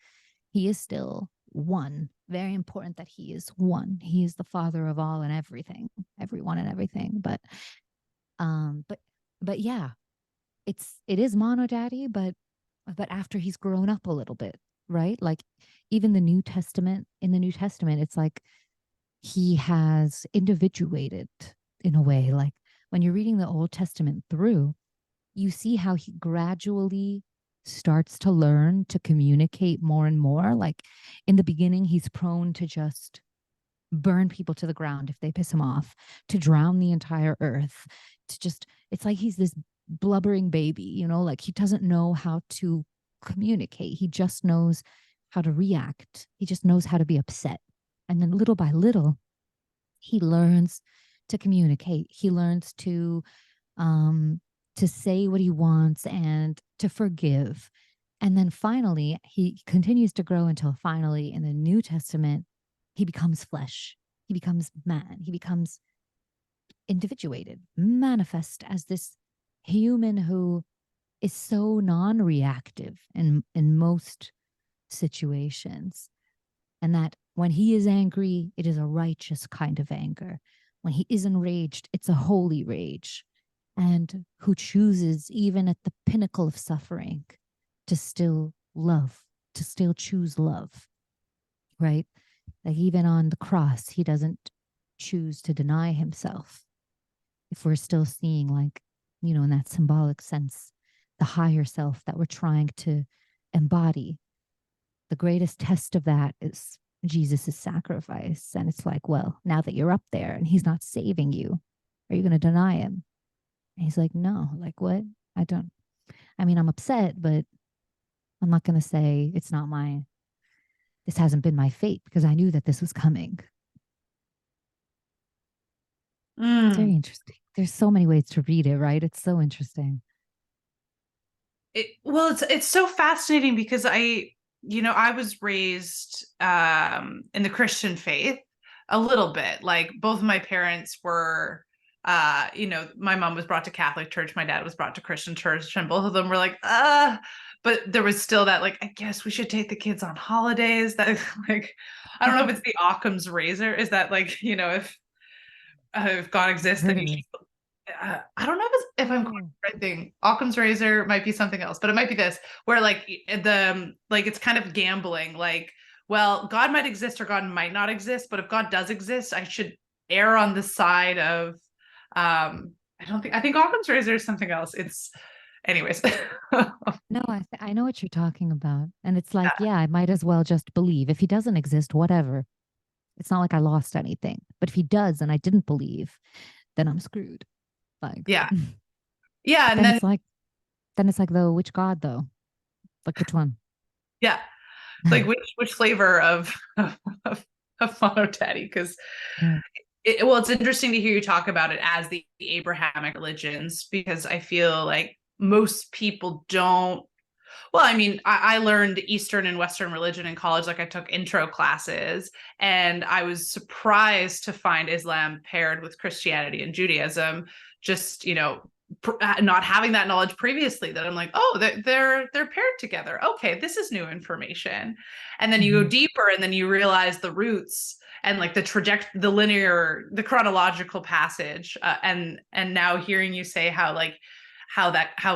He is still one. Very important that he is one. He is the father of all and everything, everyone and everything. But yeah, it is mono daddy, but after he's grown up a little bit, right? Like even in the New Testament, it's like he has individuated in a way. Like when you're reading the Old Testament through, you see how he gradually starts to learn to communicate more and more. Like in the beginning, he's prone to just burn people to the ground if they piss him off, to drown the entire earth, to just, it's like he's this blubbering baby, like he doesn't know how to communicate. He just knows how to react. He just knows how to be upset. And then little by little, he learns to communicate. He learns to say what he wants and to forgive. And then finally, he continues to grow until finally in the New Testament, he becomes flesh. He becomes man. He becomes individuated, manifest as this human who is so non-reactive in most situations. And that when he is angry, it is a righteous kind of anger. When he is enraged, it's a holy rage. And who chooses, even at the pinnacle of suffering, to still love, to still choose love, right? Like even on the cross, he doesn't choose to deny himself. If we're still seeing, like, in that symbolic sense, the higher self that we're trying to embody, the greatest test of that is Jesus' sacrifice. And it's like, well, now that you're up there and he's not saving you, are you going to deny him? And he's like, no. Like, what? I don't, I mean, I'm upset, but I'm not going to say this hasn't been my fate because I knew that this was coming. It's very interesting. There's so many ways to read it, right? It's so interesting. Well, it's so fascinating because I was raised in the Christian faith a little bit. Like both of my parents were my mom was brought to Catholic church, my dad was brought to Christian church, and both of them were like, but there was still that, like, I guess we should take the kids on holidays. That like, I don't know if it's the Occam's razor. Is that like, if God exists, then you should, I don't know if I'm quite the right thing. Occam's razor might be something else, but it might be this, where like it's kind of gambling. Like, well, God might exist or God might not exist, but if God does exist, I should err on the side of I think Occam's razor is something else. It's anyways. No, I know what you're talking about. And it's like, yeah, I might as well just believe. If he doesn't exist, whatever. It's not like I lost anything. But if he does and I didn't believe, then I'm screwed. Like, yeah. Yeah. And then it's like, though, which God though? Like which one? Yeah. Like which flavor of monotady? Because it's interesting to hear you talk about it as the Abrahamic religions, because I feel like most people don't. Well, I mean, I learned Eastern and Western religion in college. Like I took intro classes, and I was surprised to find Islam paired with Christianity and Judaism. Just not having that knowledge previously, that I'm like, oh, they're paired together. Okay, this is new information. And then you go deeper, and then you realize the roots and like the linear, the chronological passage. And now hearing you say how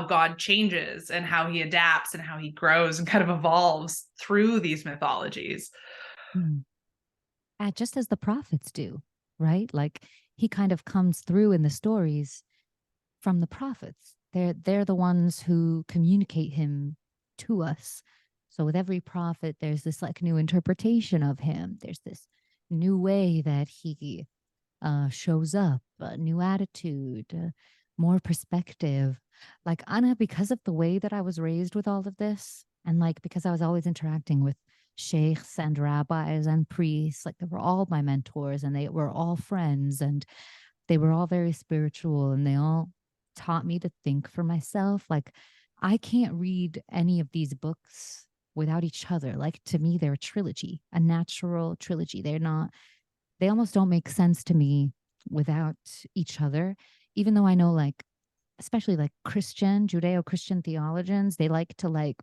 God changes and how he adapts and how he grows and kind of evolves through these mythologies. Just as the prophets do, right? Like he kind of comes through in the stories from the prophets. They're the ones who communicate him to us. So with every prophet, there's this like new interpretation of him. There's this new way that he shows up, a new attitude, more perspective. Like Anna, because of the way that I was raised with all of this, and like because I was always interacting with sheikhs and rabbis and priests, like they were all my mentors and they were all friends and they were all very spiritual and they all taught me to think for myself. Like I can't read any of these books without each other. Like to me, they're a trilogy, a natural trilogy. They almost don't make sense to me without each other, even though I know like, especially like Judeo-Christian theologians, they like to like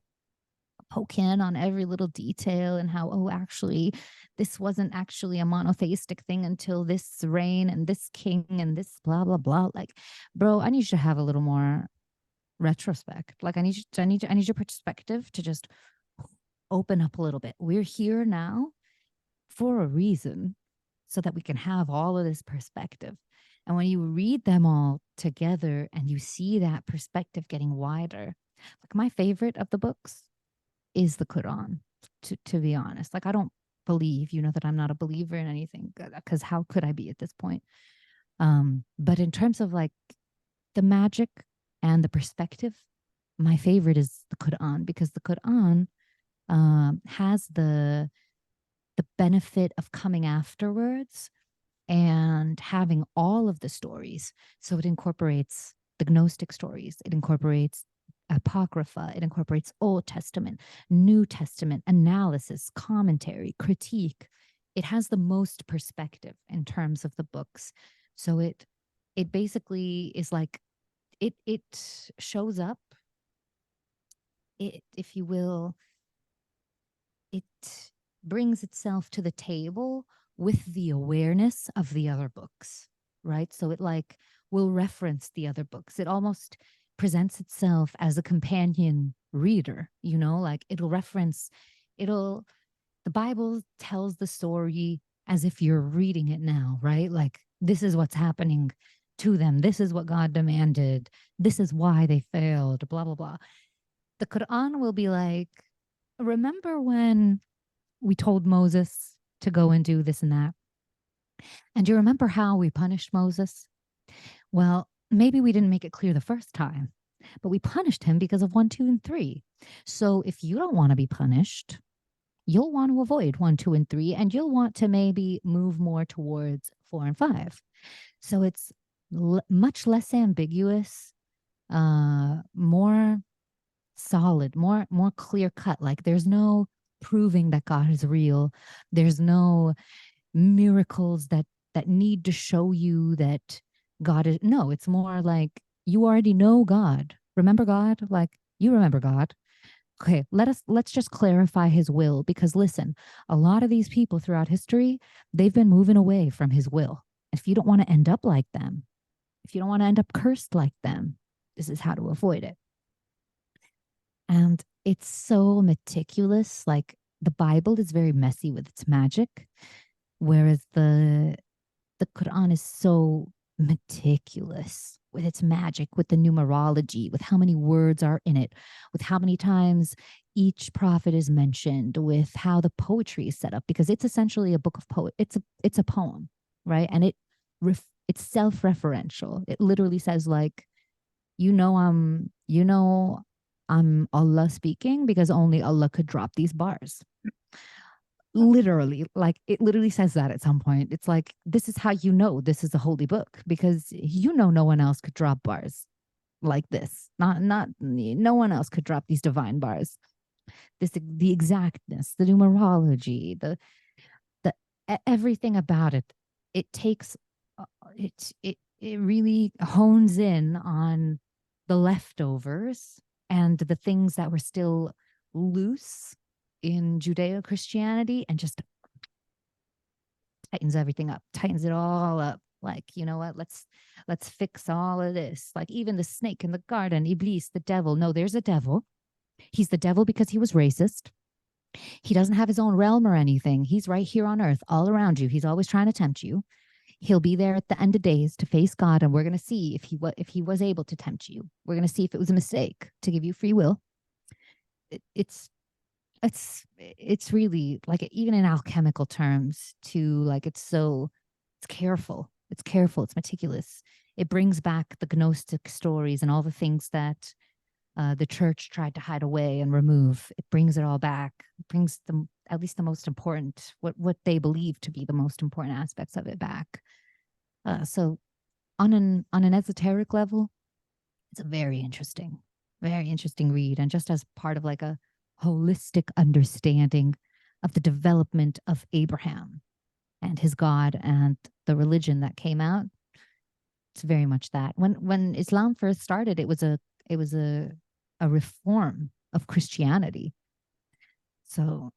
poke in on every little detail and how, oh, actually, this wasn't actually a monotheistic thing until this reign and this king and this blah, blah, blah. Like, bro, I need you to have a little more retrospect. Like I need your perspective to just open up a little bit. We're here now for a reason so that we can have all of this perspective. And when you read them all together and you see that perspective getting wider, like my favorite of the books is the Quran, to be honest. Like I don't believe, that I'm not a believer in anything, because how could I be at this point? But in terms of like the magic and the perspective, my favorite is the Quran, because the Quran has the benefit of coming afterwards and having all of the stories. So it incorporates the Gnostic stories, it incorporates Apocrypha, it incorporates Old Testament, New Testament, analysis, commentary, critique. It has the most perspective in terms of the books. So it basically is like, it shows up, if you will, it brings itself to the table with the awareness of the other books, right? So it like will reference the other books. It almost presents itself as a companion reader, like the Bible tells the story as if you're reading it now, right? Like this is what's happening to them. This is what God demanded. This is why they failed, blah, blah, blah. The Quran will be like, remember when we told Moses to go and do this and that. And you remember how we punished Moses? Well, maybe we didn't make it clear the first time, but we punished him because of 1, 2, and 3. So if you don't want to be punished, you'll want to avoid 1, 2, and 3, and you'll want to maybe move more towards 4 and 5. So it's much less ambiguous, more solid, more clear cut. Like there's no proving that God is real. There's no miracles that need to show you that God is. No, it's more like you already know God. Remember God? Like you remember God. Okay, let's just clarify his will, because listen, a lot of these people throughout history, they've been moving away from his will. If you don't want to end up like them, if you don't want to end up cursed like them, this is how to avoid it. And it's so meticulous. Like the Bible is very messy with its magic, whereas the Quran is so meticulous with its magic, with the numerology, with how many words are in it, with how many times each prophet is mentioned, with how the poetry is set up, because it's essentially a book of poet. It's a poem, right? And it's self-referential. It literally says like, I'm Allah speaking because only Allah could drop these bars. Literally, like it literally says that at some point. It's like, this is how you know this is a holy book, because no one else could drop bars like this. No one else could drop these divine bars. The exactness, the numerology, the everything about it. It takes it really hones in on the leftovers and the things that were still loose in Judeo-Christianity, and just tightens everything up, tightens it all up. Like, you know what, let's fix all of this. Like even the snake in the garden, Iblis, the devil. No, there's a devil. He's the devil because he was racist. He doesn't have his own realm or anything. He's right here on earth, all around you. He's always trying to tempt you. He'll be there at the end of days to face God, and we're going to see if he was able to tempt you. We're going to see if it was a mistake to give you free will. It's really like, even in alchemical terms too, like it's careful, it's meticulous. It brings back the Gnostic stories and all the things that the church tried to hide away and remove. It brings it all back. It brings them at least the most important, what they believe to be the most important aspects of it back. So on an esoteric level, it's a very interesting read, and just as part of like a holistic understanding of the development of Abraham and his God and the religion that came out. It's very much that. When Islam first started, it was a reform of Christianity. So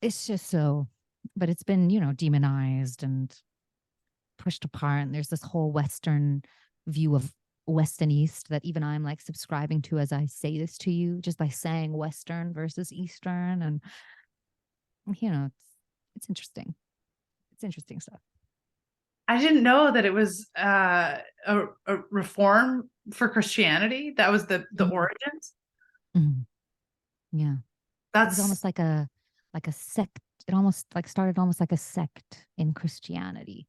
it's just so, but it's been, demonized and pushed apart. And there's this whole Western view of West and East that even I'm like subscribing to as I say this to you, just by saying Western versus Eastern. And it's interesting. It's interesting stuff. I didn't know that it was a reform for Christianity. That was the origins. Mm-hmm. Yeah, That's almost like a sect. It almost like started almost like a sect in Christianity.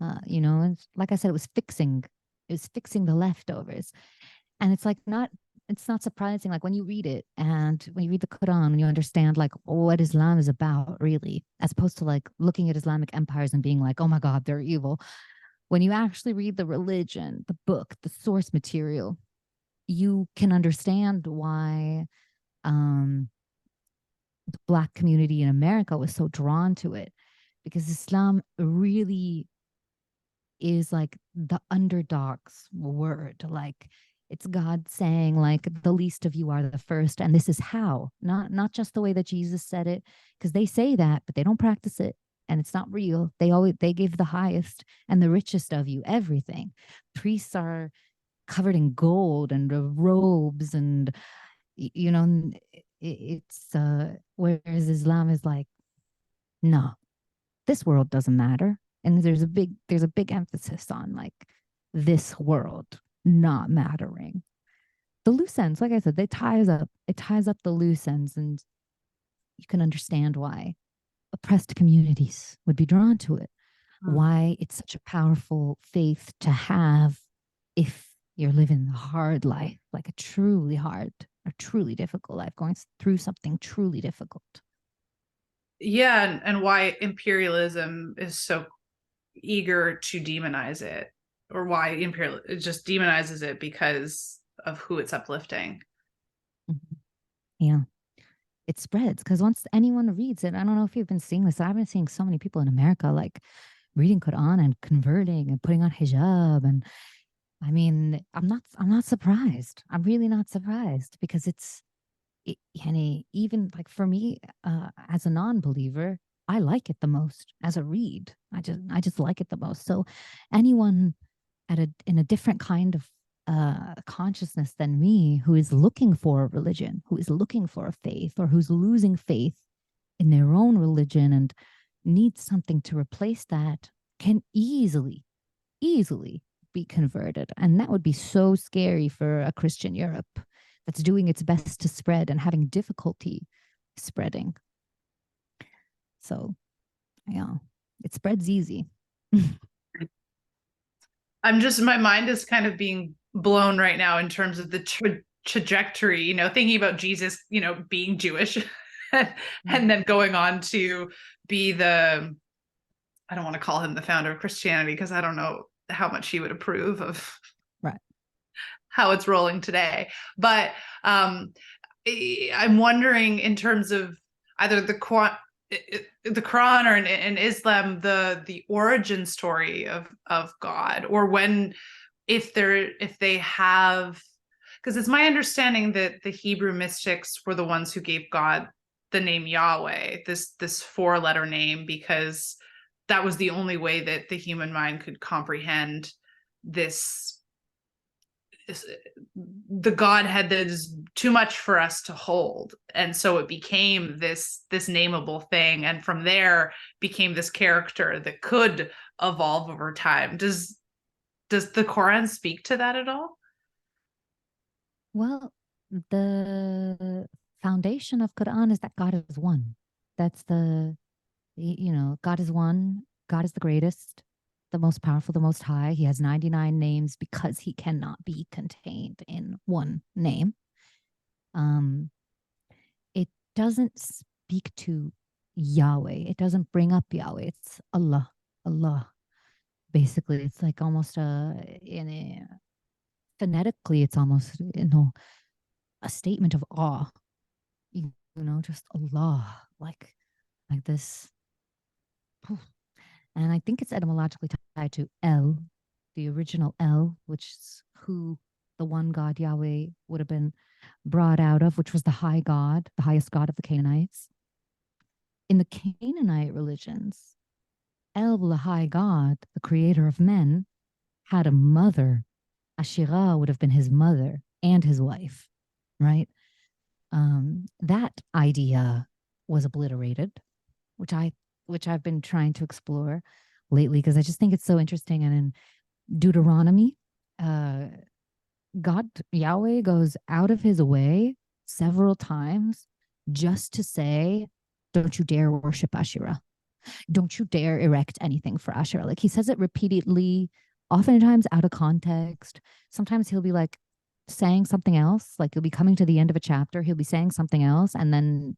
Like I said, it was fixing the leftovers. And it's not surprising, like when you read it and when you read the Quran and you understand like what Islam is about, really, as opposed to like looking at Islamic empires and being like, oh my God, they're evil. When you actually read the religion, the book, the source material, you can understand why the Black community in America was so drawn to it, because Islam really is like the underdog's word. Like it's God saying like, the least of you are the first, and this is how, not just the way that Jesus said it, because they say that but they don't practice it, and it's not real. They give the highest and the richest of you everything. Priests are covered in gold and robes, and it's whereas Islam is like, no, this world doesn't matter. And there's a big emphasis on like this world not mattering. The loose ends, like I said, it ties up the loose ends, and you can understand why a oppressed communities would be drawn to it. Mm. Why it's such a powerful faith to have if you're living a hard life, like a truly hard or truly difficult life, going through something truly difficult. Yeah, and why imperialism is so eager to demonize it, or why imperial it just demonizes it because of who it's uplifting. Mm-hmm. Yeah. It spreads because once anyone reads it, I don't know if you've been seeing this. I've been seeing so many people in America like reading Quran and converting and putting on hijab. And I mean, I'm not surprised. I'm really not surprised because even like for me, as a non-believer, I like it the most as a read. I just like it the most. So anyone in a different kind of consciousness than me who is looking for a religion, who is looking for a faith, or who's losing faith in their own religion and needs something to replace that, can easily be converted. And that would be so scary for a Christian Europe that's doing its best to spread and having difficulty spreading. So, yeah, it spreads easy. My mind is kind of being blown right now in terms of the trajectory, thinking about Jesus, being Jewish and then going on to be I don't want to call him the founder of Christianity because I don't know how much he would approve of right how it's rolling today. But I'm wondering in terms of either the Quran or in Islam, the origin story of God, or if they have, because it's my understanding that the Hebrew mystics were the ones who gave God the name Yahweh, this 4-letter name, because that was the only way that the human mind could comprehend the Godhead that is too much for us to hold. And so it became this nameable thing, and from there became this character that could evolve over time. Does the Koran speak to that at all? Well, the foundation of Quran is that God is one. That's God is one. God is the greatest, the most powerful, the most high. He has 99 names because he cannot be contained in one name. It doesn't speak to Yahweh. It doesn't bring up Yahweh. It's Allah. Allah. Basically, it's like almost phonetically, it's almost a statement of awe. Just Allah, like this. And I think it's etymologically tied to El, the original El, which is who the one God Yahweh would have been brought out of, which was the high God, the highest God of the Canaanites. In the Canaanite religions, El, the high God, the creator of men, had a mother. Asherah would have been his mother and his wife, right? That idea was obliterated, which I've been trying to explore lately because I just think it's so interesting. And in Deuteronomy, God Yahweh goes out of his way several times just to say, "Don't you dare worship Asherah. Don't you dare erect anything for Asherah." Like he says it repeatedly, oftentimes out of context. Sometimes he'll be like saying something else, like he'll be coming to the end of a chapter, he'll be saying something else, and then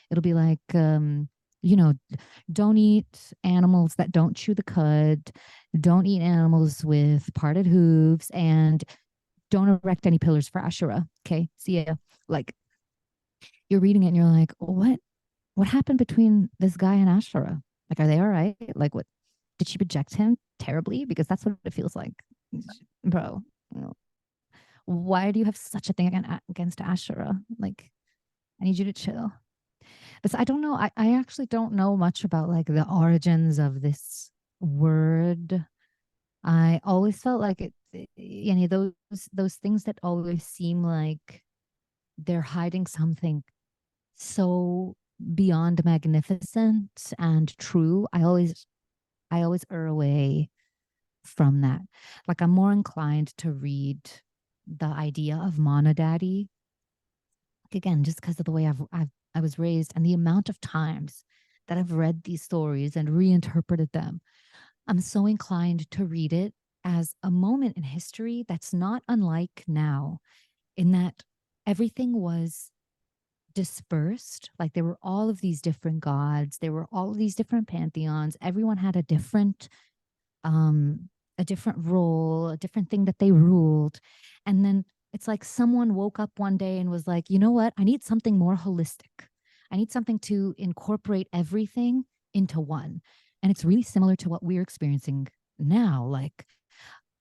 it'll be like, don't eat animals that don't chew the cud, don't eat animals with parted hooves, and don't erect any pillars for Asherah. Okay, see ya. Like you're reading it and you're like, what happened between this guy and Asherah? Like, are they all right? Like, what did she reject him terribly? Because that's what it feels like, bro. Why do you have such a thing against Asherah? Like, I need you to chill. But I don't know. I actually don't know much about like the origins of this word. I always felt like those things that always seem like they're hiding something so beyond magnificent and true. I always err away from that. Like I'm more inclined to read the idea of monodaddy. Like again, just because of the way I was raised and the amount of times that I've read these stories and reinterpreted them, I'm so inclined to read it as a moment in history that's not unlike now, in that everything was dispersed. Like there were all of these different gods, there were all of these different pantheons. Everyone had a different role, a different thing that they ruled. And then it's like someone woke up one day and was like, you know what? I need something more holistic. I need something to incorporate everything into one. And it's really similar to what we're experiencing now. Like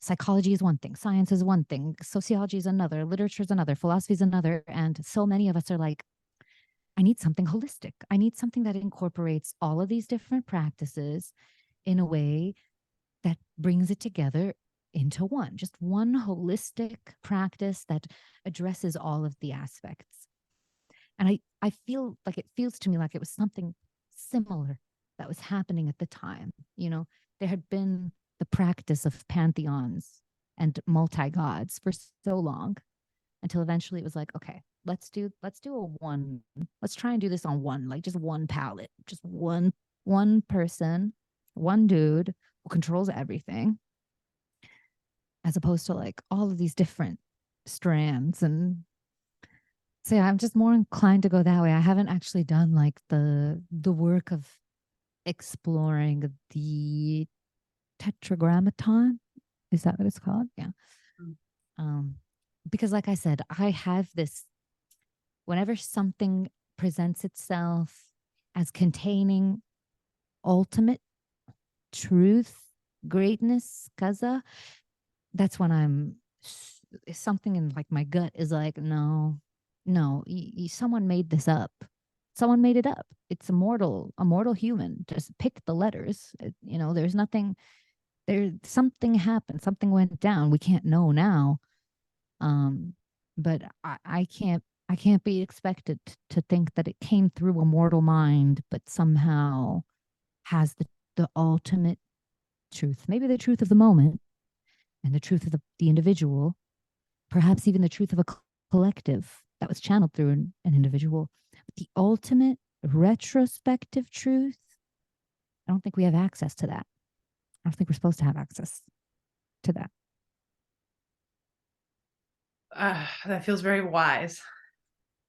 psychology is one thing, science is one thing, sociology is another, literature is another, philosophy is another. And so many of us are like, I need something holistic. I need something that incorporates all of these different practices in a way that brings it together into one, just one holistic practice that addresses all of the aspects. And I feel like it feels to me like it was something similar that was happening at the time. You know, there had been the practice of pantheons and multi-gods for so long until eventually it was like, okay, let's do a one. Let's try and do this on one, like just one palette, just one person, one dude who controls everything, as opposed to like all of these different strands. And so yeah, I'm just more inclined to go that way. I haven't actually done like the work of exploring the tetragrammaton. Is that what it's called? Yeah. Um, because like I said, I have this, whenever something presents itself as containing ultimate truth, greatness, kaza, that's when I'm something in like my gut is like, no, someone made this up. Someone made it up. It's a mortal human. Just pick the letters. You know, there's nothing there. Something happened. Something went down. We can't know now. But I can't be expected to think that it came through a mortal mind, but somehow has the ultimate truth. Maybe the truth of the moment and the truth of the individual, perhaps even the truth of a collective that was channeled through an individual. But the ultimate retrospective truth, I don't think we have access to that. I don't think we're supposed to have access to that. That feels very wise.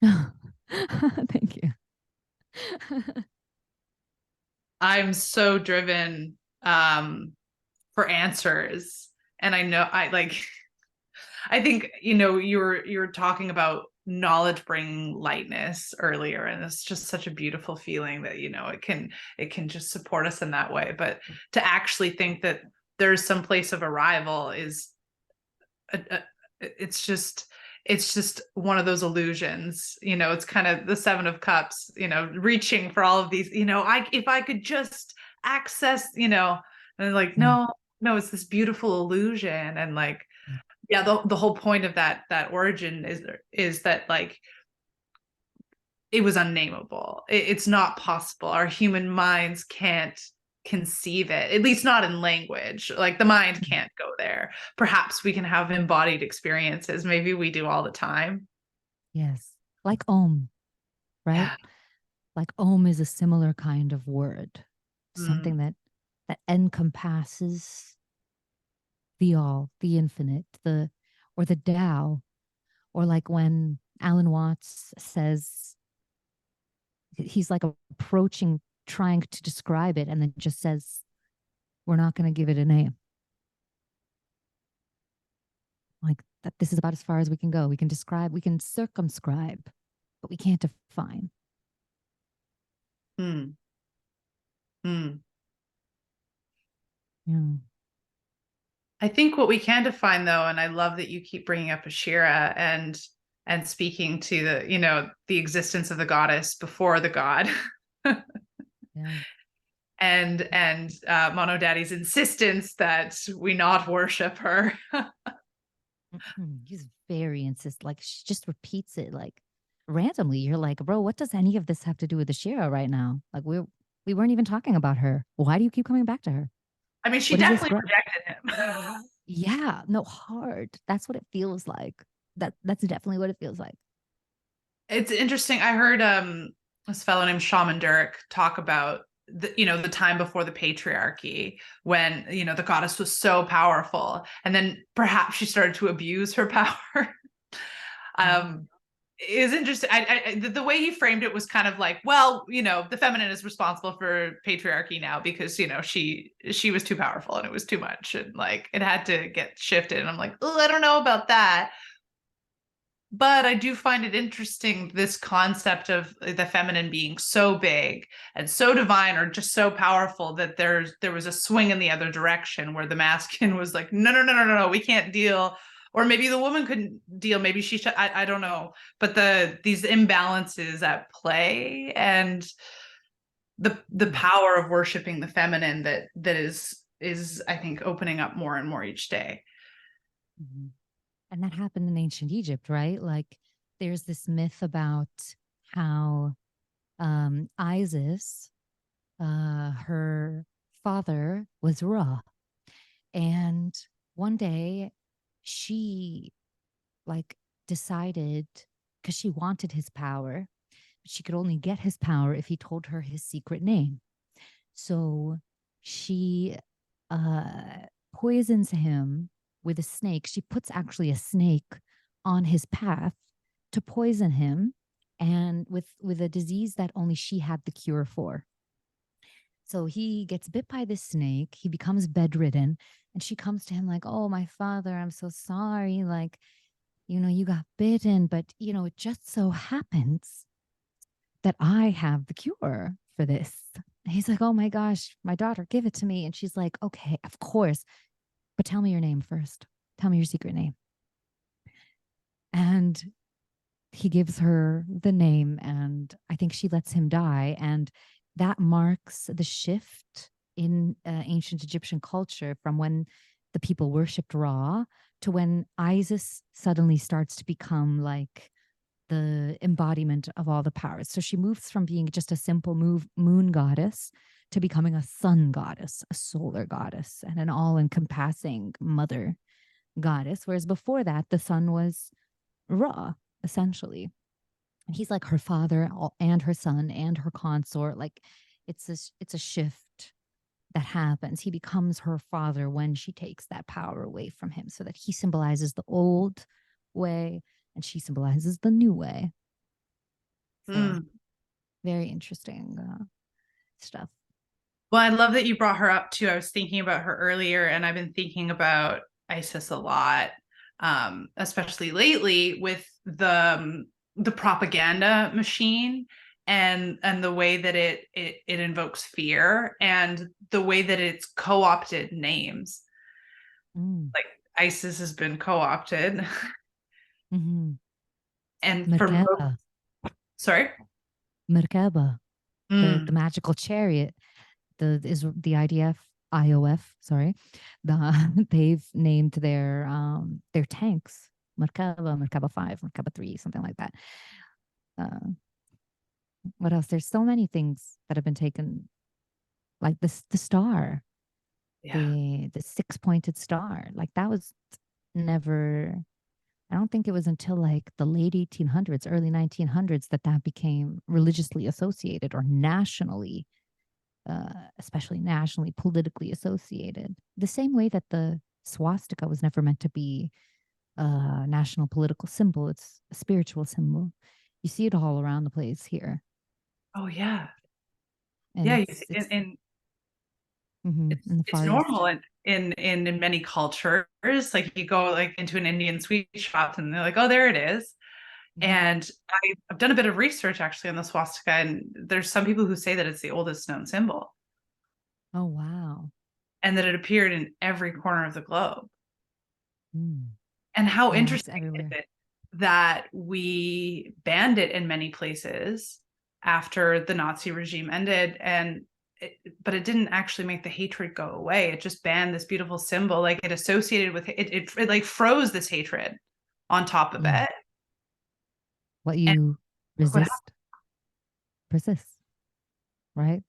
Thank you. I'm so driven for answers. And I know I think, you were talking about knowledge bringing lightness earlier, and it's just such a beautiful feeling that, it can just support us in that way. But to actually think that there's some place of arrival is it's just one of those illusions. It's kind of the Seven of Cups, reaching for all of these, if I could just access, and like, no, it's this beautiful illusion. And like, yeah, the whole point of that origin is that like it was unnameable. It's not possible. Our human minds can't conceive it, at least not in language. Like the mind can't go there. Perhaps we can have embodied experiences. Maybe we do all the time. Yes. Like Om, right? Yeah. Like Om is a similar kind of word, something that encompasses the all, the infinite, or the Tao, or like when Alan Watts says he's like approaching, trying to describe it, and then just says, we're not going to give it a name. Like that, this is about as far as we can go. We can describe, we can circumscribe, but we can't define. Yeah. I think what we can define, though, and I love that you keep bringing up Ashira and speaking to the existence of the goddess before the god. Yeah. And Mono Daddy's insistence that we not worship her. He's very insistent. Like she just repeats it like randomly. You're like, bro, what does any of this have to do with Ashira right now? Like we weren't even talking about her. Why do you keep coming back to her? I mean, she definitely rejected him. Yeah, no, hard. That's what it feels like. That's definitely what it feels like. It's interesting. I heard this fellow named Shaman Durek talk about the time before the patriarchy, when the goddess was so powerful, and then perhaps she started to abuse her power. Is interesting. The way he framed it was kind of like, well, the feminine is responsible for patriarchy now because she was too powerful and it was too much, and like it had to get shifted. And I'm like, oh, I don't know about that. But I do find it interesting, this concept of the feminine being so big and so divine, or just so powerful, that there was a swing in the other direction where the masculine was like, no, no, no, no, no, no, we can't deal. Or maybe the woman couldn't deal. Maybe she should. I don't know. But these imbalances at play, and the power of worshiping the feminine that is I think opening up more and more each day. Mm-hmm. And that happened in ancient Egypt, right? Like there's this myth about how Isis, her father was Ra. And one day she like decided, because she wanted his power, but she could only get his power if he told her his secret name. So she poisons him with a snake. She puts actually a snake on his path to poison him, and with a disease that only she had the cure for. So he gets bit by this snake, he becomes bedridden, and she comes to him like, "Oh, my father, I'm so sorry. Like, you got bitten, but it just so happens that I have the cure for this." And he's like, "Oh my gosh, my daughter, give it to me." And she's like, "Okay, of course. But tell me your name first. Tell me your secret name." And he gives her the name, and I think she lets him die. And that marks the shift in ancient Egyptian culture from when the people worshipped Ra to when Isis suddenly starts to become like the embodiment of all the powers. So she moves from being just a simple moon goddess to becoming a sun goddess, a solar goddess, and an all-encompassing mother goddess. Whereas before that, the sun was Ra, essentially. And he's like her father and her son and her consort. Like it's a shift that happens. He becomes her father when she takes that power away from him, so that he symbolizes the old way and she symbolizes the new way. So very interesting stuff. Well, I love that you brought her up too. I was thinking about her earlier, and I've been thinking about Isis a lot, especially lately with the propaganda machine, and the way that it invokes fear, and the way that it's co-opted names. Like Isis has been co-opted. Mm-hmm. And for Merkaba. Sorry? Merkaba, the magical chariot, the IDF, IOF, sorry, they've named their tanks Merkaba, Merkaba 5, Merkaba 3, something like that. What else? There's so many things that have been taken, like the star, the 6-pointed star. Like that was never. I don't think it was until like the late 1800s, early 1900s that became religiously associated or nationally, especially nationally, politically associated. The same way that the swastika was never meant to be a national political symbol. It's a spiritual symbol. You see it all around the place here. Oh yeah. And Yeah, it's in the it's Far East. normal in many cultures. Like you go like into an Indian sweet shop and they're like, oh, there it is. And I've done a bit of research actually on the swastika, and there's some people who say that it's the oldest known symbol. Oh wow. And that it appeared in every corner of the globe. And how Yeah, interesting is it that we banned it in many places after the Nazi regime ended, but it didn't actually make the hatred go away. It just banned this beautiful symbol. Like it associated with it like froze this hatred on top of it. What you resist persists, right?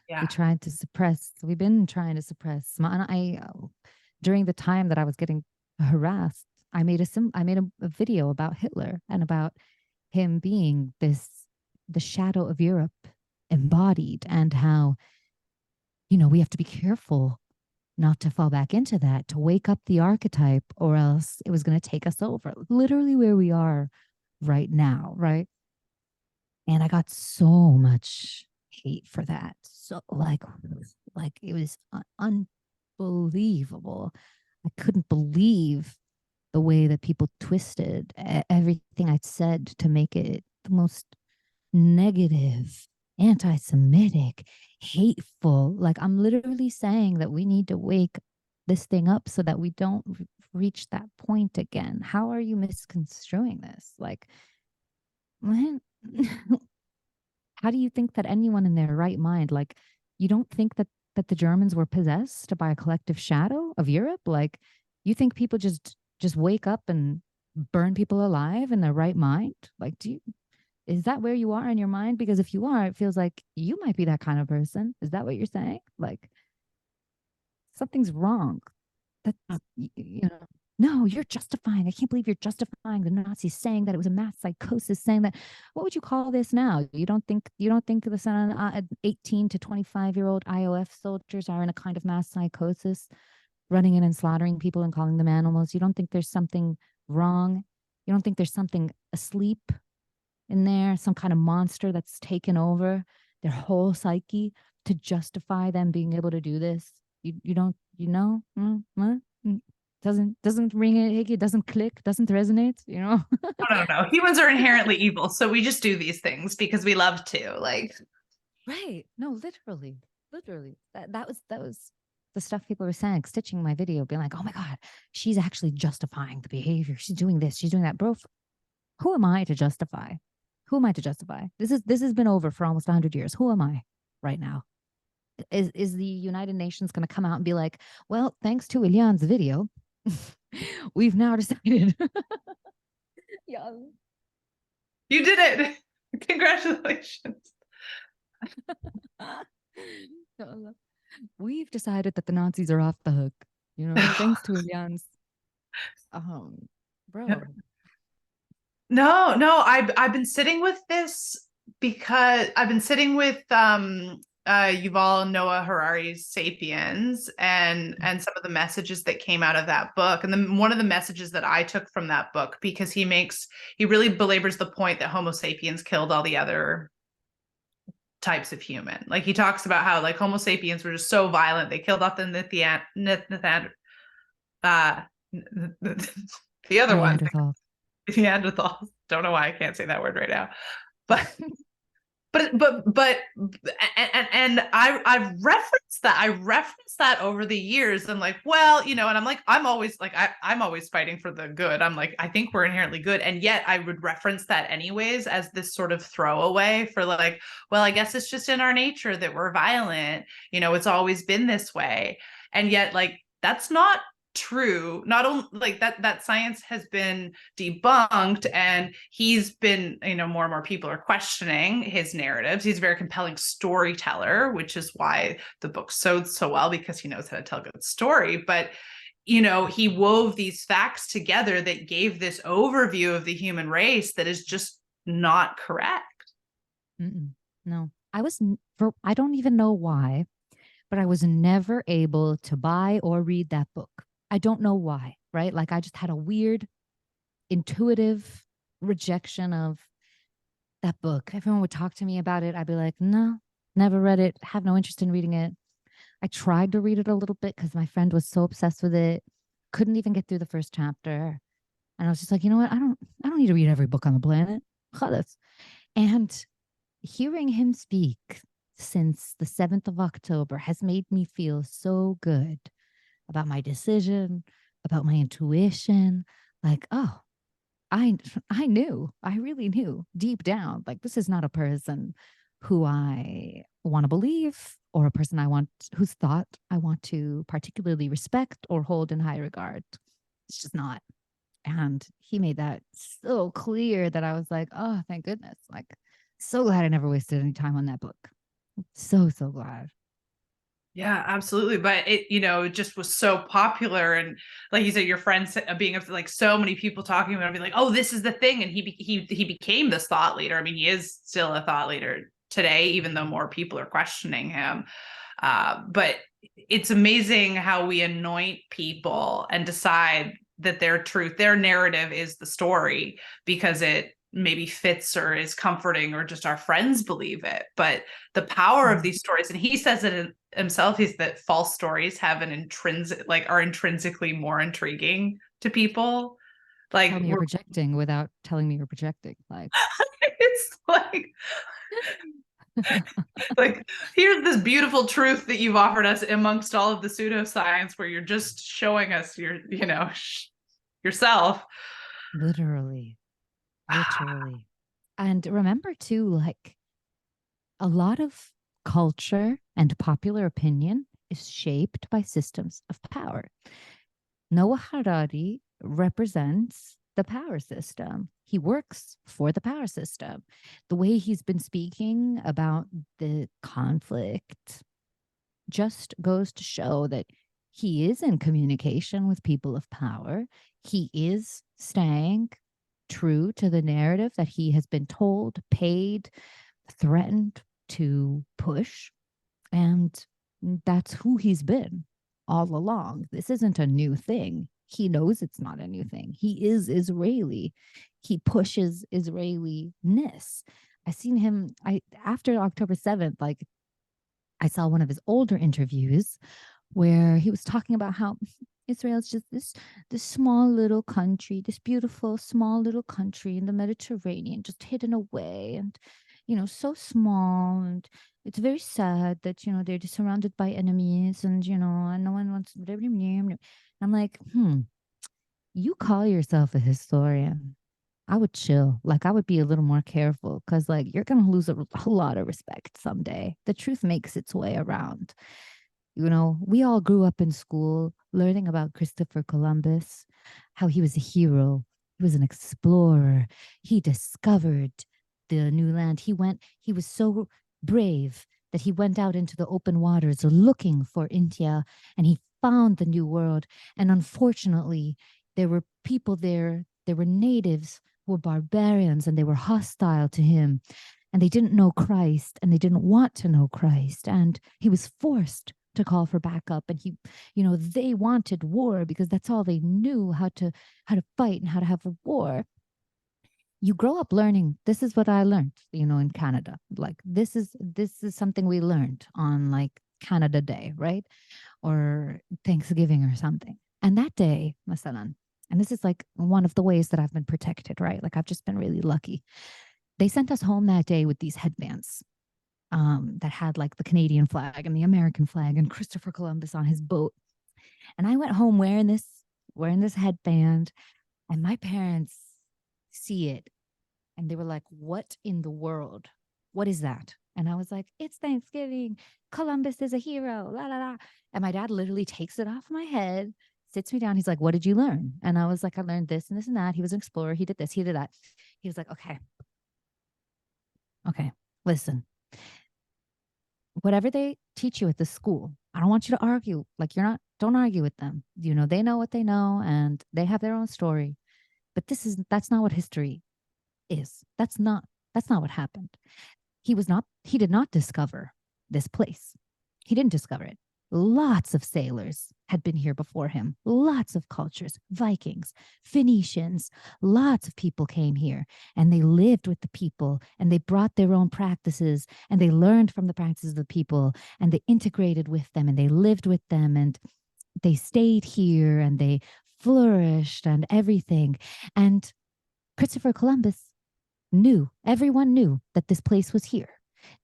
Yeah. We've been trying to suppress. During the time that I was getting harassed, I made a video about Hitler and about him being the shadow of Europe embodied, and how we have to be careful not to fall back into that, to wake up the archetype, or else it was going to take us over. Literally where we are right now, right? And I got so much hate for that. So like it was unbelievable. I couldn't believe the way that people twisted everything I'd said to make it the most negative, anti-Semitic, hateful. Like, I'm literally saying that we need to wake this thing up so that we don't reach that point again. How are you misconstruing this? Like, man, how do you think that anyone in their right mind, like, you don't think that the Germans were possessed by a collective shadow of Europe? Like, you think people just wake up and burn people alive in their right mind? Like, is that where you are in your mind? Because if you are, it feels like you might be that kind of person. Is that what you're saying? Like, something's wrong. That's, no, you're justifying. I can't believe you're justifying the Nazis saying that it was a mass psychosis, saying that. What would you call this now? You don't think the 18 to 25-year-old IOF soldiers are in a kind of mass psychosis, running in and slaughtering people and calling them animals? You don't think there's something wrong? You don't think there's something asleep in there, some kind of monster that's taken over their whole psyche to justify them being able to do this? You don't, doesn't ring it doesn't click, doesn't resonate. No. Humans are inherently evil, so we just do these things because we love to. Like, right? No, literally. That was the stuff people were saying, stitching my video, being like, oh my god, she's actually justifying the behavior, she's doing this, she's doing that. Bro, who am I to justify? This has been over for almost 100 years. Who am I right now? Is the United Nations going to come out and be like, well, thanks to Elianne's video, we've now decided. Yeah. you did it. Congratulations. We've decided that the Nazis are off the hook, thanks to Elianne's. Bro. No, I've been sitting with this because I've been sitting with Yuval Noah Harari's Sapiens and some of the messages that came out of that book. And then one of the messages that I took from that book, because he really belabors the point that Homo sapiens killed all the other types of human. Like, he talks about how, like, Homo sapiens were just so violent, they killed off the the other one. Neanderthals. Don't know why I can't say that word right now, but and I've referenced that. I referenced that over the years. And like, well, and I'm like, I'm always fighting for the good. I'm like, I think we're inherently good, and yet I would reference that anyways as this sort of throwaway for like, well, I guess it's just in our nature that we're violent. It's always been this way, and yet, like, that's not true. Not only like that science has been debunked, and he's been, more and more people are questioning his narratives. He's a very compelling storyteller, which is why the book sold so well, because he knows how to tell a good story. But he wove these facts together that gave this overview of the human race that is just not correct. No, I don't even know why, but I was never able to buy or read that book. I don't know why, right? Like, I just had a weird intuitive rejection of that book. Everyone would talk to me about it. I'd be like, no, never read it, have no interest in reading it. I tried to read it a little bit because my friend was so obsessed with it. Couldn't even get through the first chapter. And I was just like, you know what? I don't need to read every book on the planet. And hearing him speak since the 7th of October has made me feel so good about my decision, about my intuition. Like, oh, I really knew deep down, like, this is not a person who I want to believe, or a person whose thought I want to particularly respect or hold in high regard. It's just not. And he made that so clear that I was like, oh, thank goodness. Like, so glad I never wasted any time on that book. So glad. Yeah, absolutely. But it just was so popular. And like you said, your friends being like, so many people talking about it, be like, oh, this is the thing. And he became this thought leader. I mean, he is still a thought leader today, even though more people are questioning him. But it's amazing how we anoint people and decide that their truth, their narrative is the story because it maybe fits or is comforting or just our friends believe it. But the power of these stories, and he says it himself, is that false stories have an intrinsic, like, are intrinsically more intriguing to people. Like, Tell me you're projecting without telling me you're projecting. Like, it's like here's this beautiful truth that you've offered us amongst all of the pseudoscience where you're just showing us your, yourself. literally. And remember too, like, a lot of culture and popular opinion is shaped by systems of power. Noah Harari represents the power system. He works for the power system. The way he's been speaking about the conflict just goes to show that he is in communication with people of power. He is staying true to the narrative that he has been told, paid, threatened to push. And that's who he's been all along. This isn't a new thing. He knows it's not a new thing. He is Israeli. He pushes Israeli-ness. I seen him after October 7th, like, I saw one of his older interviews where he was talking about how Israel is just this small little country, this beautiful small little country in the Mediterranean, just hidden away and, so small. And it's very sad that, they're just surrounded by enemies and, and no one wants. I'm like, you call yourself a historian. I would chill. Like, I would be a little more careful because, like, you're going to lose a lot of respect someday. The truth makes its way around. We all grew up in school learning about Christopher Columbus, how he was a hero. He was an explorer. He discovered the new land. He was so brave that he went out into the open waters looking for India, and he found the new world. And unfortunately, there were people there were natives who were barbarians, and they were hostile to him, and they didn't know Christ, and they didn't want to know Christ, and he was forced to call for backup. And they wanted war because that's all they knew, how to fight and how to have a war. You grow up learning. This is what I learned, in Canada. Like, this is something we learned on, like, Canada Day, right? Or Thanksgiving or something. And that day, masalan, and this is like one of the ways that I've been protected, right? Like, I've just been really lucky. They sent us home that day with these headbands that had, like, the Canadian flag and the American flag and Christopher Columbus on his boat. And I went home wearing this headband, and my parents see it and they were like, "What in the world? What is that?" And I was like, "It's Thanksgiving. Columbus is a hero. La la la." And my dad literally takes it off my head, sits me down. He's like, "What did you learn?" And I was like, "I learned this and this and that." He was an explorer. He did this. He did that. He was like, okay, listen. Whatever they teach you at the school, I don't want you to argue. Like, don't argue with them. They know what they know and they have their own story. But that's not what history is. That's not what happened. He did not discover this place. He didn't discover it. Lots of sailors had been here before him. Lots of cultures, Vikings, Phoenicians, lots of people came here, and they lived with the people, and they brought their own practices, and they learned from the practices of the people, and they integrated with them, and they lived with them, and they stayed here, and they flourished and everything. And Christopher Columbus everyone knew that this place was here.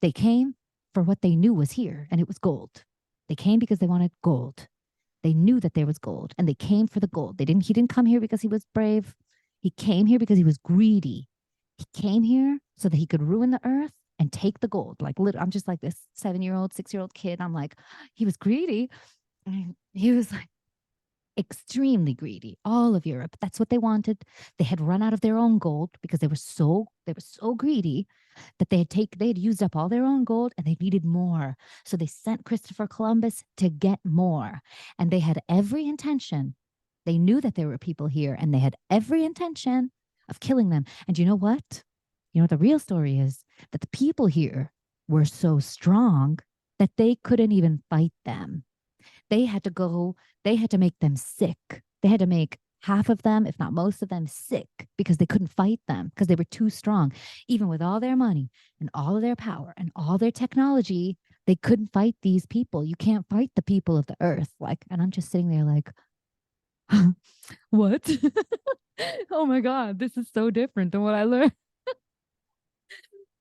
They came for what they knew was here, and it was gold. They came because they wanted gold. They knew that there was gold, and they came for the gold. He didn't come here because he was brave. He came here because he was greedy. He came here so that he could ruin the earth and take the gold. Like, I'm just like this 7-year-old, 6-year-old kid. I'm like, he was greedy. He was like extremely greedy. All of Europe, that's what they wanted. They had run out of their own gold because they were so greedy that they had used up all their own gold, and they needed more. So they sent Christopher Columbus to get more. And they had every intention. They knew that there were people here, and they had every intention of killing them. And you know what? The real story is that the people here were so strong that they couldn't even fight them. They had to make them sick. They had to make half of them, if not most of them, sick because they couldn't fight them because they were too strong. Even with all their money and all of their power and all their technology, they couldn't fight these people. You can't fight the people of the earth. Like, and I'm just sitting there like, what? Oh my God, this is so different than what I learned.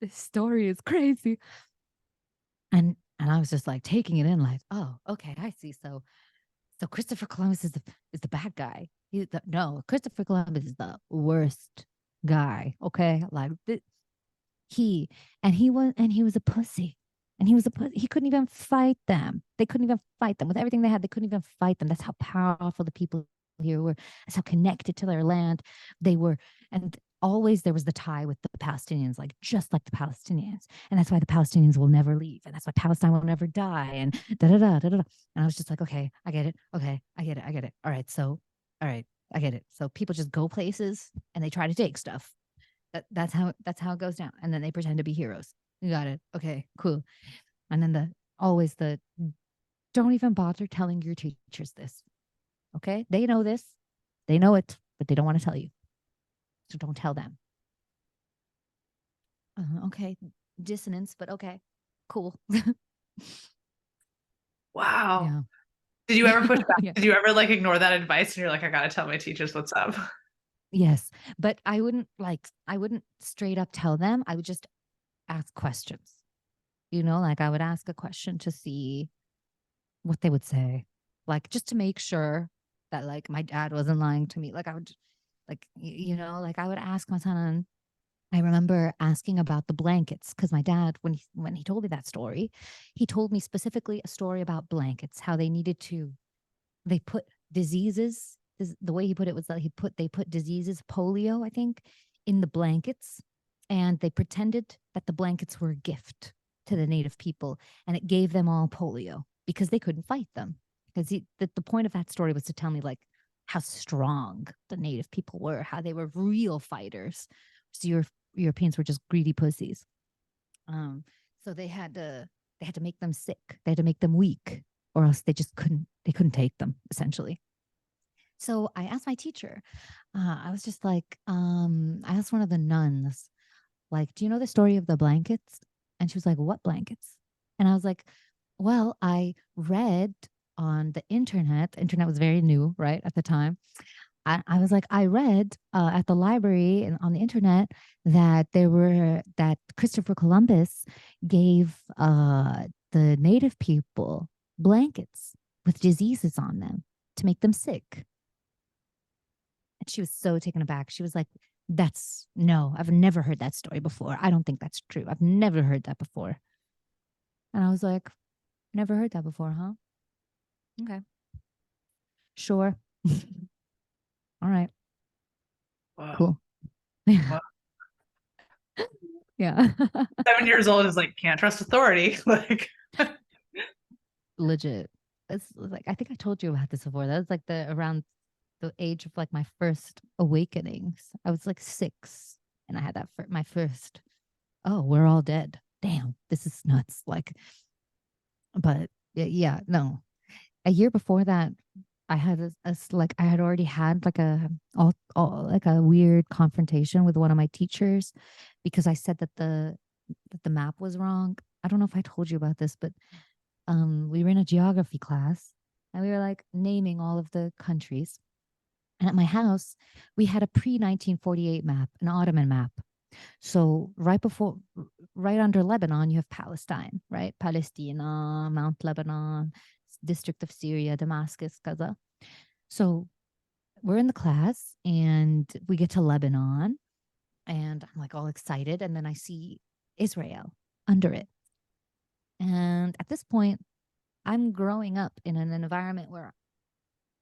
This story is crazy. And I was just like taking it in, like, oh, okay, I see. So Christopher Columbus is the bad guy. No, Christopher Columbus is the worst guy. Okay, like he he was a pussy, and he couldn't even fight them. They couldn't even fight them with everything they had. They couldn't even fight them. That's how powerful the people here were. That's how connected to their land they were, and always there was the tie with the Palestinians, like just like the Palestinians, and that's why the Palestinians will never leave, and that's why Palestine will never die, and da da da da da. And I was just like, okay, I get it. Okay, I get it. I get it. All right, I get it. So people just go places and they try to take stuff. That's how it goes down, and then they pretend to be heroes. You got it. Okay, cool. And then always the don't even bother telling your teachers this. Okay, they know this, they know it, but they don't want to tell you. So don't tell them. Okay. Dissonance, but okay. Cool. Wow. Yeah. Did you ever push back? Yeah. Did you ever like ignore that advice and you're like, I gotta tell my teachers what's up? Yes. But I wouldn't straight up tell them. I would just ask questions. Like I would ask a question to see what they would say. Like just to make sure that like my dad wasn't lying to me. Like I would like like I would ask my son. I remember asking about the blankets because my dad, when he told me that story, he told me specifically a story about blankets, how they put diseases. The way he put it was that they put diseases, polio, I think, in the blankets, and they pretended that the blankets were a gift to the native people, and it gave them all polio because they couldn't fight them. Because the point of that story was to tell me like how strong the native people were, how they were real fighters. So Europeans were just greedy pussies. So they had to make them sick. They had to make them weak, or else they couldn't take them, essentially. So I asked my teacher. I was just like, I asked one of the nuns, like, do you know the story of the blankets? And she was like, what blankets? And I was like, well, I read on the internet. The internet was very new, right, at the time. I was like, I read at the library and on the internet that Christopher Columbus gave the native people blankets with diseases on them to make them sick. And she was so taken aback. She was like, no, I've never heard that story before. I don't think that's true. I've never heard that before. And I was like, never heard that before, huh? Okay. Sure. All right. Wow. Cool. Wow. Yeah. 7 years old is like, can't trust authority. Like, Legit. It's like, I think I told you about this before. That was like around the age of like my first awakenings. I was like 6 and I had my first, oh, we're all dead. Damn, this is nuts. Like, but yeah, no. A year before that, I had I had already had like like a weird confrontation with one of my teachers because I said that the map was wrong. I don't know if I told you about this, but we were in a geography class and we were like naming all of the countries. And at my house, we had a pre-1948 map, an Ottoman map. So right under Lebanon, you have Palestine, right? Palestina, Mount Lebanon, District of Syria, Damascus, Gaza. So we're in the class and we get to Lebanon and I'm like all excited. And then I see Israel under it. And at this point, I'm growing up in an environment where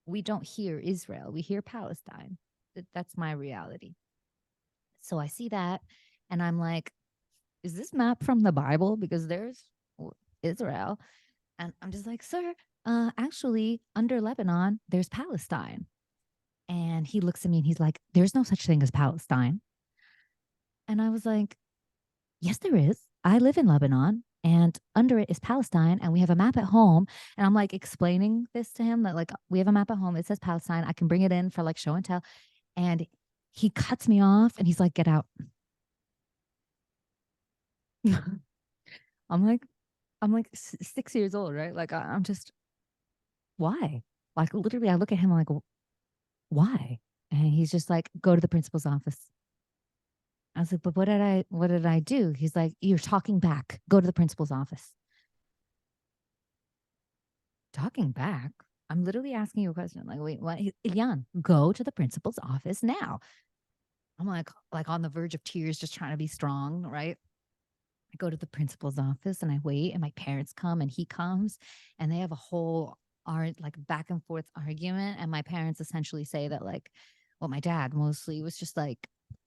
we don't hear Israel, we hear Palestine. That's my reality. So I see that and I'm like, is this map from the Bible? Because there's Israel. And I'm just like, sir, actually, under Lebanon, there's Palestine. And he looks at me and he's like, there's no such thing as Palestine. And I was like, yes, there is. I live in Lebanon and under it is Palestine, and we have a map at home. And I'm like explaining this to him that like we have a map at home. It says Palestine. I can bring it in for like show and tell. And he cuts me off and he's like, "Get out." I'm like, I'm like 6 years old, right? Like I'm just, why? Like literally, I look at him I'm like, why? And he's just like, "Go to the principal's office." I was like, "But what did I do?" He's like, "You're talking back. Go to the principal's office." Talking back? I'm literally asking you a question. Like, wait, what? Elianne, go to the principal's office now. I'm like on the verge of tears, just trying to be strong, right? I go to the principal's office and I wait, and my parents come and he comes, and they have a whole like back and forth argument. And my parents essentially say that like, well, my dad mostly was just like,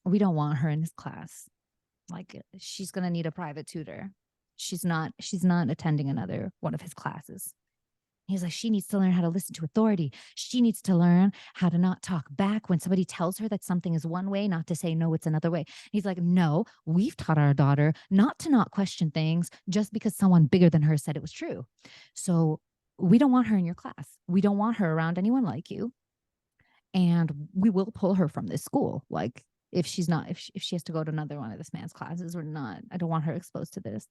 "We don't want her in his class. Like she's gonna need a private tutor. She's not attending another one of his classes." He's like, "She needs to learn how to listen to authority. She needs to learn how to not talk back when somebody tells her that something is one way, not to say, no, it's another way." He's like, "No, we've taught our daughter not to not question things just because someone bigger than her said it was true. So we don't want her in your class. We don't want her around anyone like you. And we will pull her from this school. Like, if she's not, if she has to go to another one of this man's classes, or not, I don't want her exposed to this."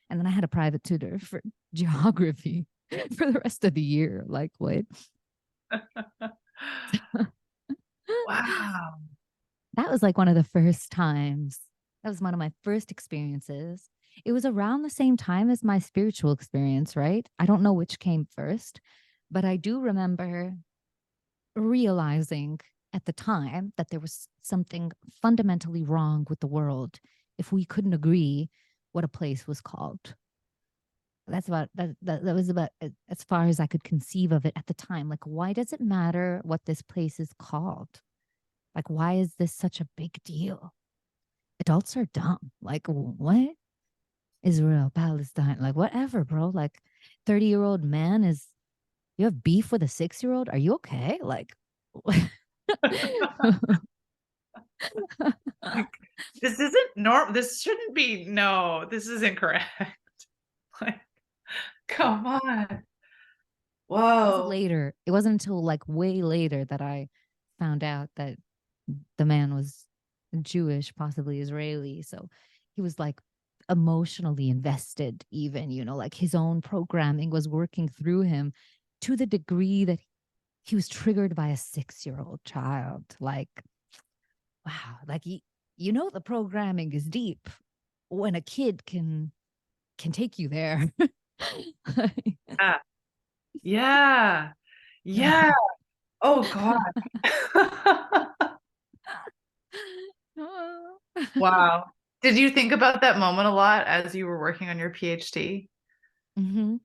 And then I had a private tutor for geography for the rest of the year. Like, what? Wow. That was like one of the first times. That was one of my first experiences. It was around the same time as my spiritual experience, right? I don't know which came first, but I do remember realizing at the time that there was something fundamentally wrong with the world if we couldn't agree what a place was called. That's about that was about as far as I could conceive of it at the time. Like, why does it matter what this place is called? Like, why is this such a big deal? Adults are dumb. Like, what? Israel, Palestine, like whatever, bro. Like, 30-year-old man is, you have beef with a 6-year-old? Are you okay? Like, Like, this isn't normal. This shouldn't be. No, this is incorrect. Like, come on. it wasn't Whoa. later. It wasn't until like way later that I found out that the man was Jewish, possibly Israeli. So he was like emotionally invested, even, like his own programming was working through him to the degree that he was triggered by a 6-year-old child. Like, wow, like the programming is deep when a kid can take you there. Yeah. Yeah. Yeah. Oh God. Wow. Did you think about that moment a lot as you were working on your PhD? Mm-hmm.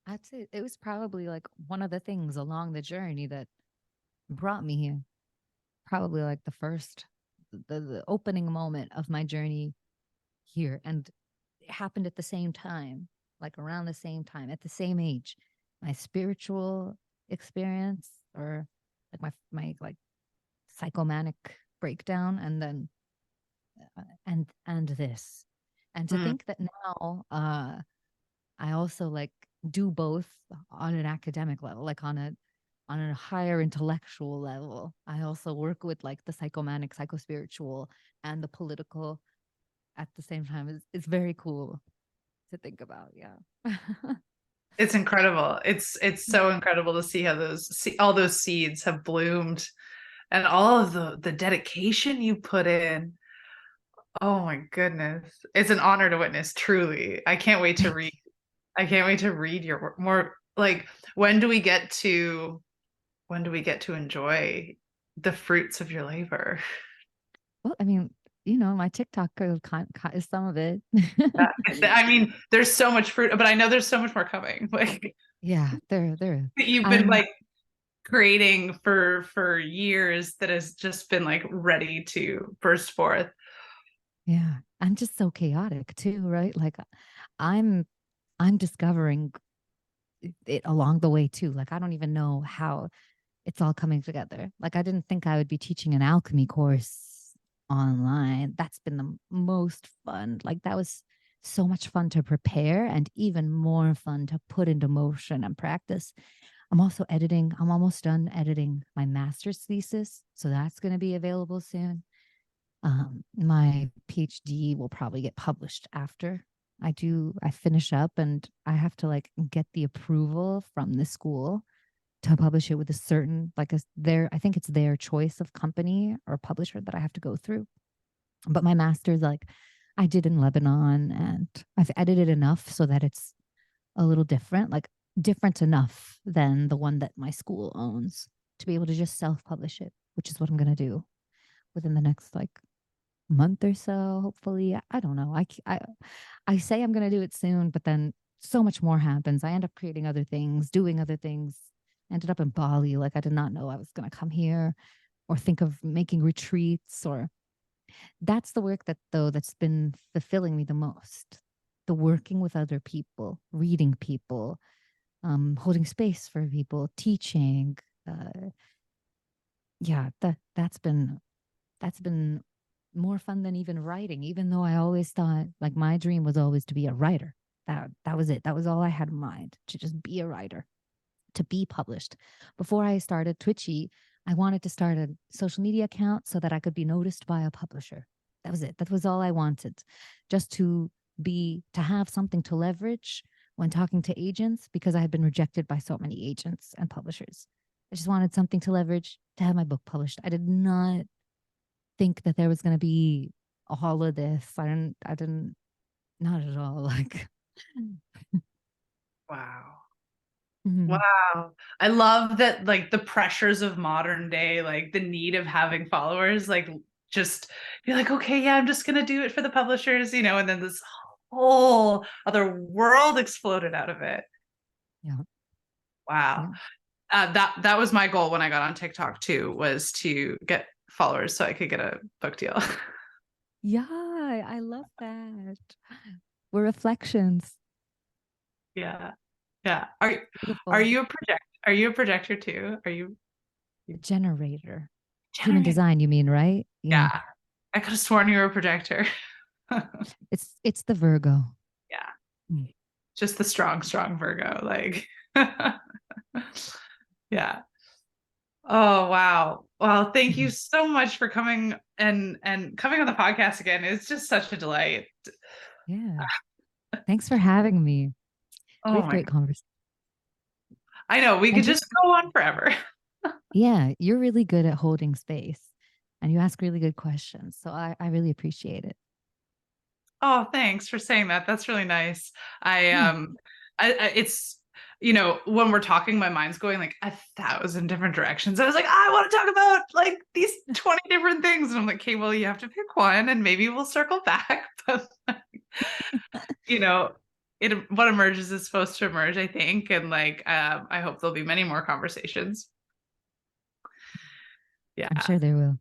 I'd say it was probably like one of the things along the journey that brought me here. Probably like the opening moment of my journey here. And it happened at the same time, like around the same time, at the same age. My spiritual experience, or like my like psychomanic breakdown, and then and this. And to Mm. think that now I also like do both on an academic level, like on a higher intellectual level. I also work with like the psychomanic, psychospiritual, and the political at the same time. It's very cool to think about. Yeah. It's incredible. It's so incredible to see how all those seeds have bloomed and all of the dedication you put in. Oh my goodness. It's an honor to witness, truly. I can't wait to Thank read. you. I can't wait to read your work more. Like, when do we get to enjoy the fruits of your labor? Well, I mean, my TikTok is some of it. I mean, there's so much fruit, but I know there's so much more coming. Like, Yeah, there. that you've been I'm like creating for years, that has just been like ready to burst forth. Yeah, I'm just so chaotic too, right? Like I'm I'm discovering it along the way too. Like I don't even know how it's all coming together. Like I didn't think I would be teaching an alchemy course online. That's been the most fun. Like that was so much fun to prepare and even more fun to put into motion and practice. I'm also editing. I'm almost done editing my master's thesis. So that's going to be available soon. My PhD will probably get published after I finish up, and I have to like get the approval from the school to publish it with a certain, I think it's their choice of company or publisher that I have to go through. But my master's, like, I did in Lebanon, and I've edited enough so that it's a little different, like different enough than the one that my school owns to be able to just self-publish it, which is what I'm going to do within the next like month or so, hopefully. I don't know. I say I'm going to do it soon, but then so much more happens. I end up creating other things, doing other things. Ended up in Bali. Like, I did not know I was going to come here or think of making retreats. Or that's the work that's been fulfilling me the most. The working with other people, reading people, holding space for people, teaching. Yeah, that's been more fun than even writing, even though I always thought, like, my dream was always to be a writer. That was it. That was all I had in mind, to just be a writer, to be published. Before I started Twitchy, I wanted to start a social media account so that I could be noticed by a publisher. That was it. That was all I wanted. Just to have something to leverage when talking to agents, because I had been rejected by so many agents and publishers. I just wanted something to leverage to have my book published. I did not think that there was going to be all of this. I didn't, not at all. Like, Wow. mhm. Wow. I love that, like, the pressures of modern day, like the need of having followers, like, just you're like, okay, yeah, I'm just gonna do it for the publishers, and then this whole other world exploded out of it. Yeah. Wow. Yeah. That was my goal when I got on TikTok too, was to get followers so I could get a book deal. Yeah. I love that. We're reflections. Yeah. Yeah. Are Beautiful. you a Are you a projector too? Are you Generator. Human generator? design, you mean, right? Yeah. Yeah. I could have sworn you were a projector. It's the Virgo. Yeah. Mm. Just the strong, strong Virgo. Like, yeah. Oh wow. Well, thank you Mhm. so much for coming and coming on the podcast again. It's just such a delight. Yeah. Thanks for having me. We Oh have my, great conversation. I know we could And just go on forever. yeah, you're really good at holding space and you ask really good questions. So I really appreciate it. Oh, thanks for saying that. That's really nice. I Yeah. it's when we're talking, my mind's going like 1,000 different directions. I was like, I want to talk about like these 20 different things. And I'm like, okay, well, you have to pick one and maybe we'll circle back. But you know, what emerges is supposed to emerge, I think. And like I hope there'll be many more conversations. I'm Yeah. sure there will.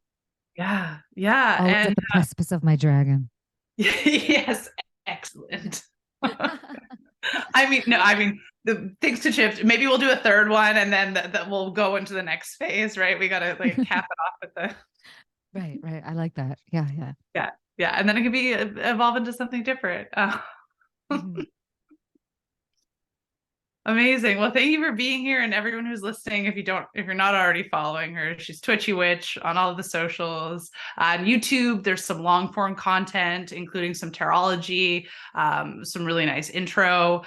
Yeah. Yeah. Always And at the precipice of my dragon. yes, excellent. I mean, no, I mean, the things to shift. Maybe we'll do a third one, and then that we'll go into the next phase, right? We got to like cap it off with the Right, right. I like that. Yeah, yeah. yeah, yeah, and then it could be evolve into something different. Mhm. Amazing. Well, thank you for being here, and everyone who's listening. If you're not already following her, she's Twitchy Witch on all of the socials. On YouTube, there's some long form content, including some tarology, some really nice intro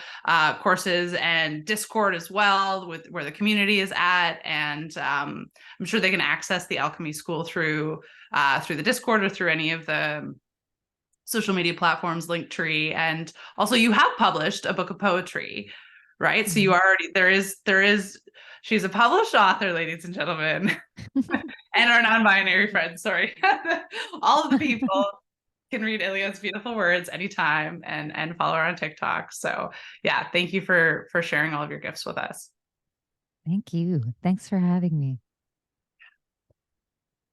courses, and Discord as well, with where the community is at. And I'm sure they can access the Alchemy School through the Discord or through any of the social media platforms, Linktree. And also, you have published a book of poetry, right? So you Mhm. already there is she's a published author, ladies and gentlemen, and our non-binary friends. Sorry, all of the people can read Ilia's beautiful words anytime and follow her on TikTok. So yeah, thank you for sharing all of your gifts with us. Thank you. Thanks for having me.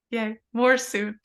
Yay, more soon.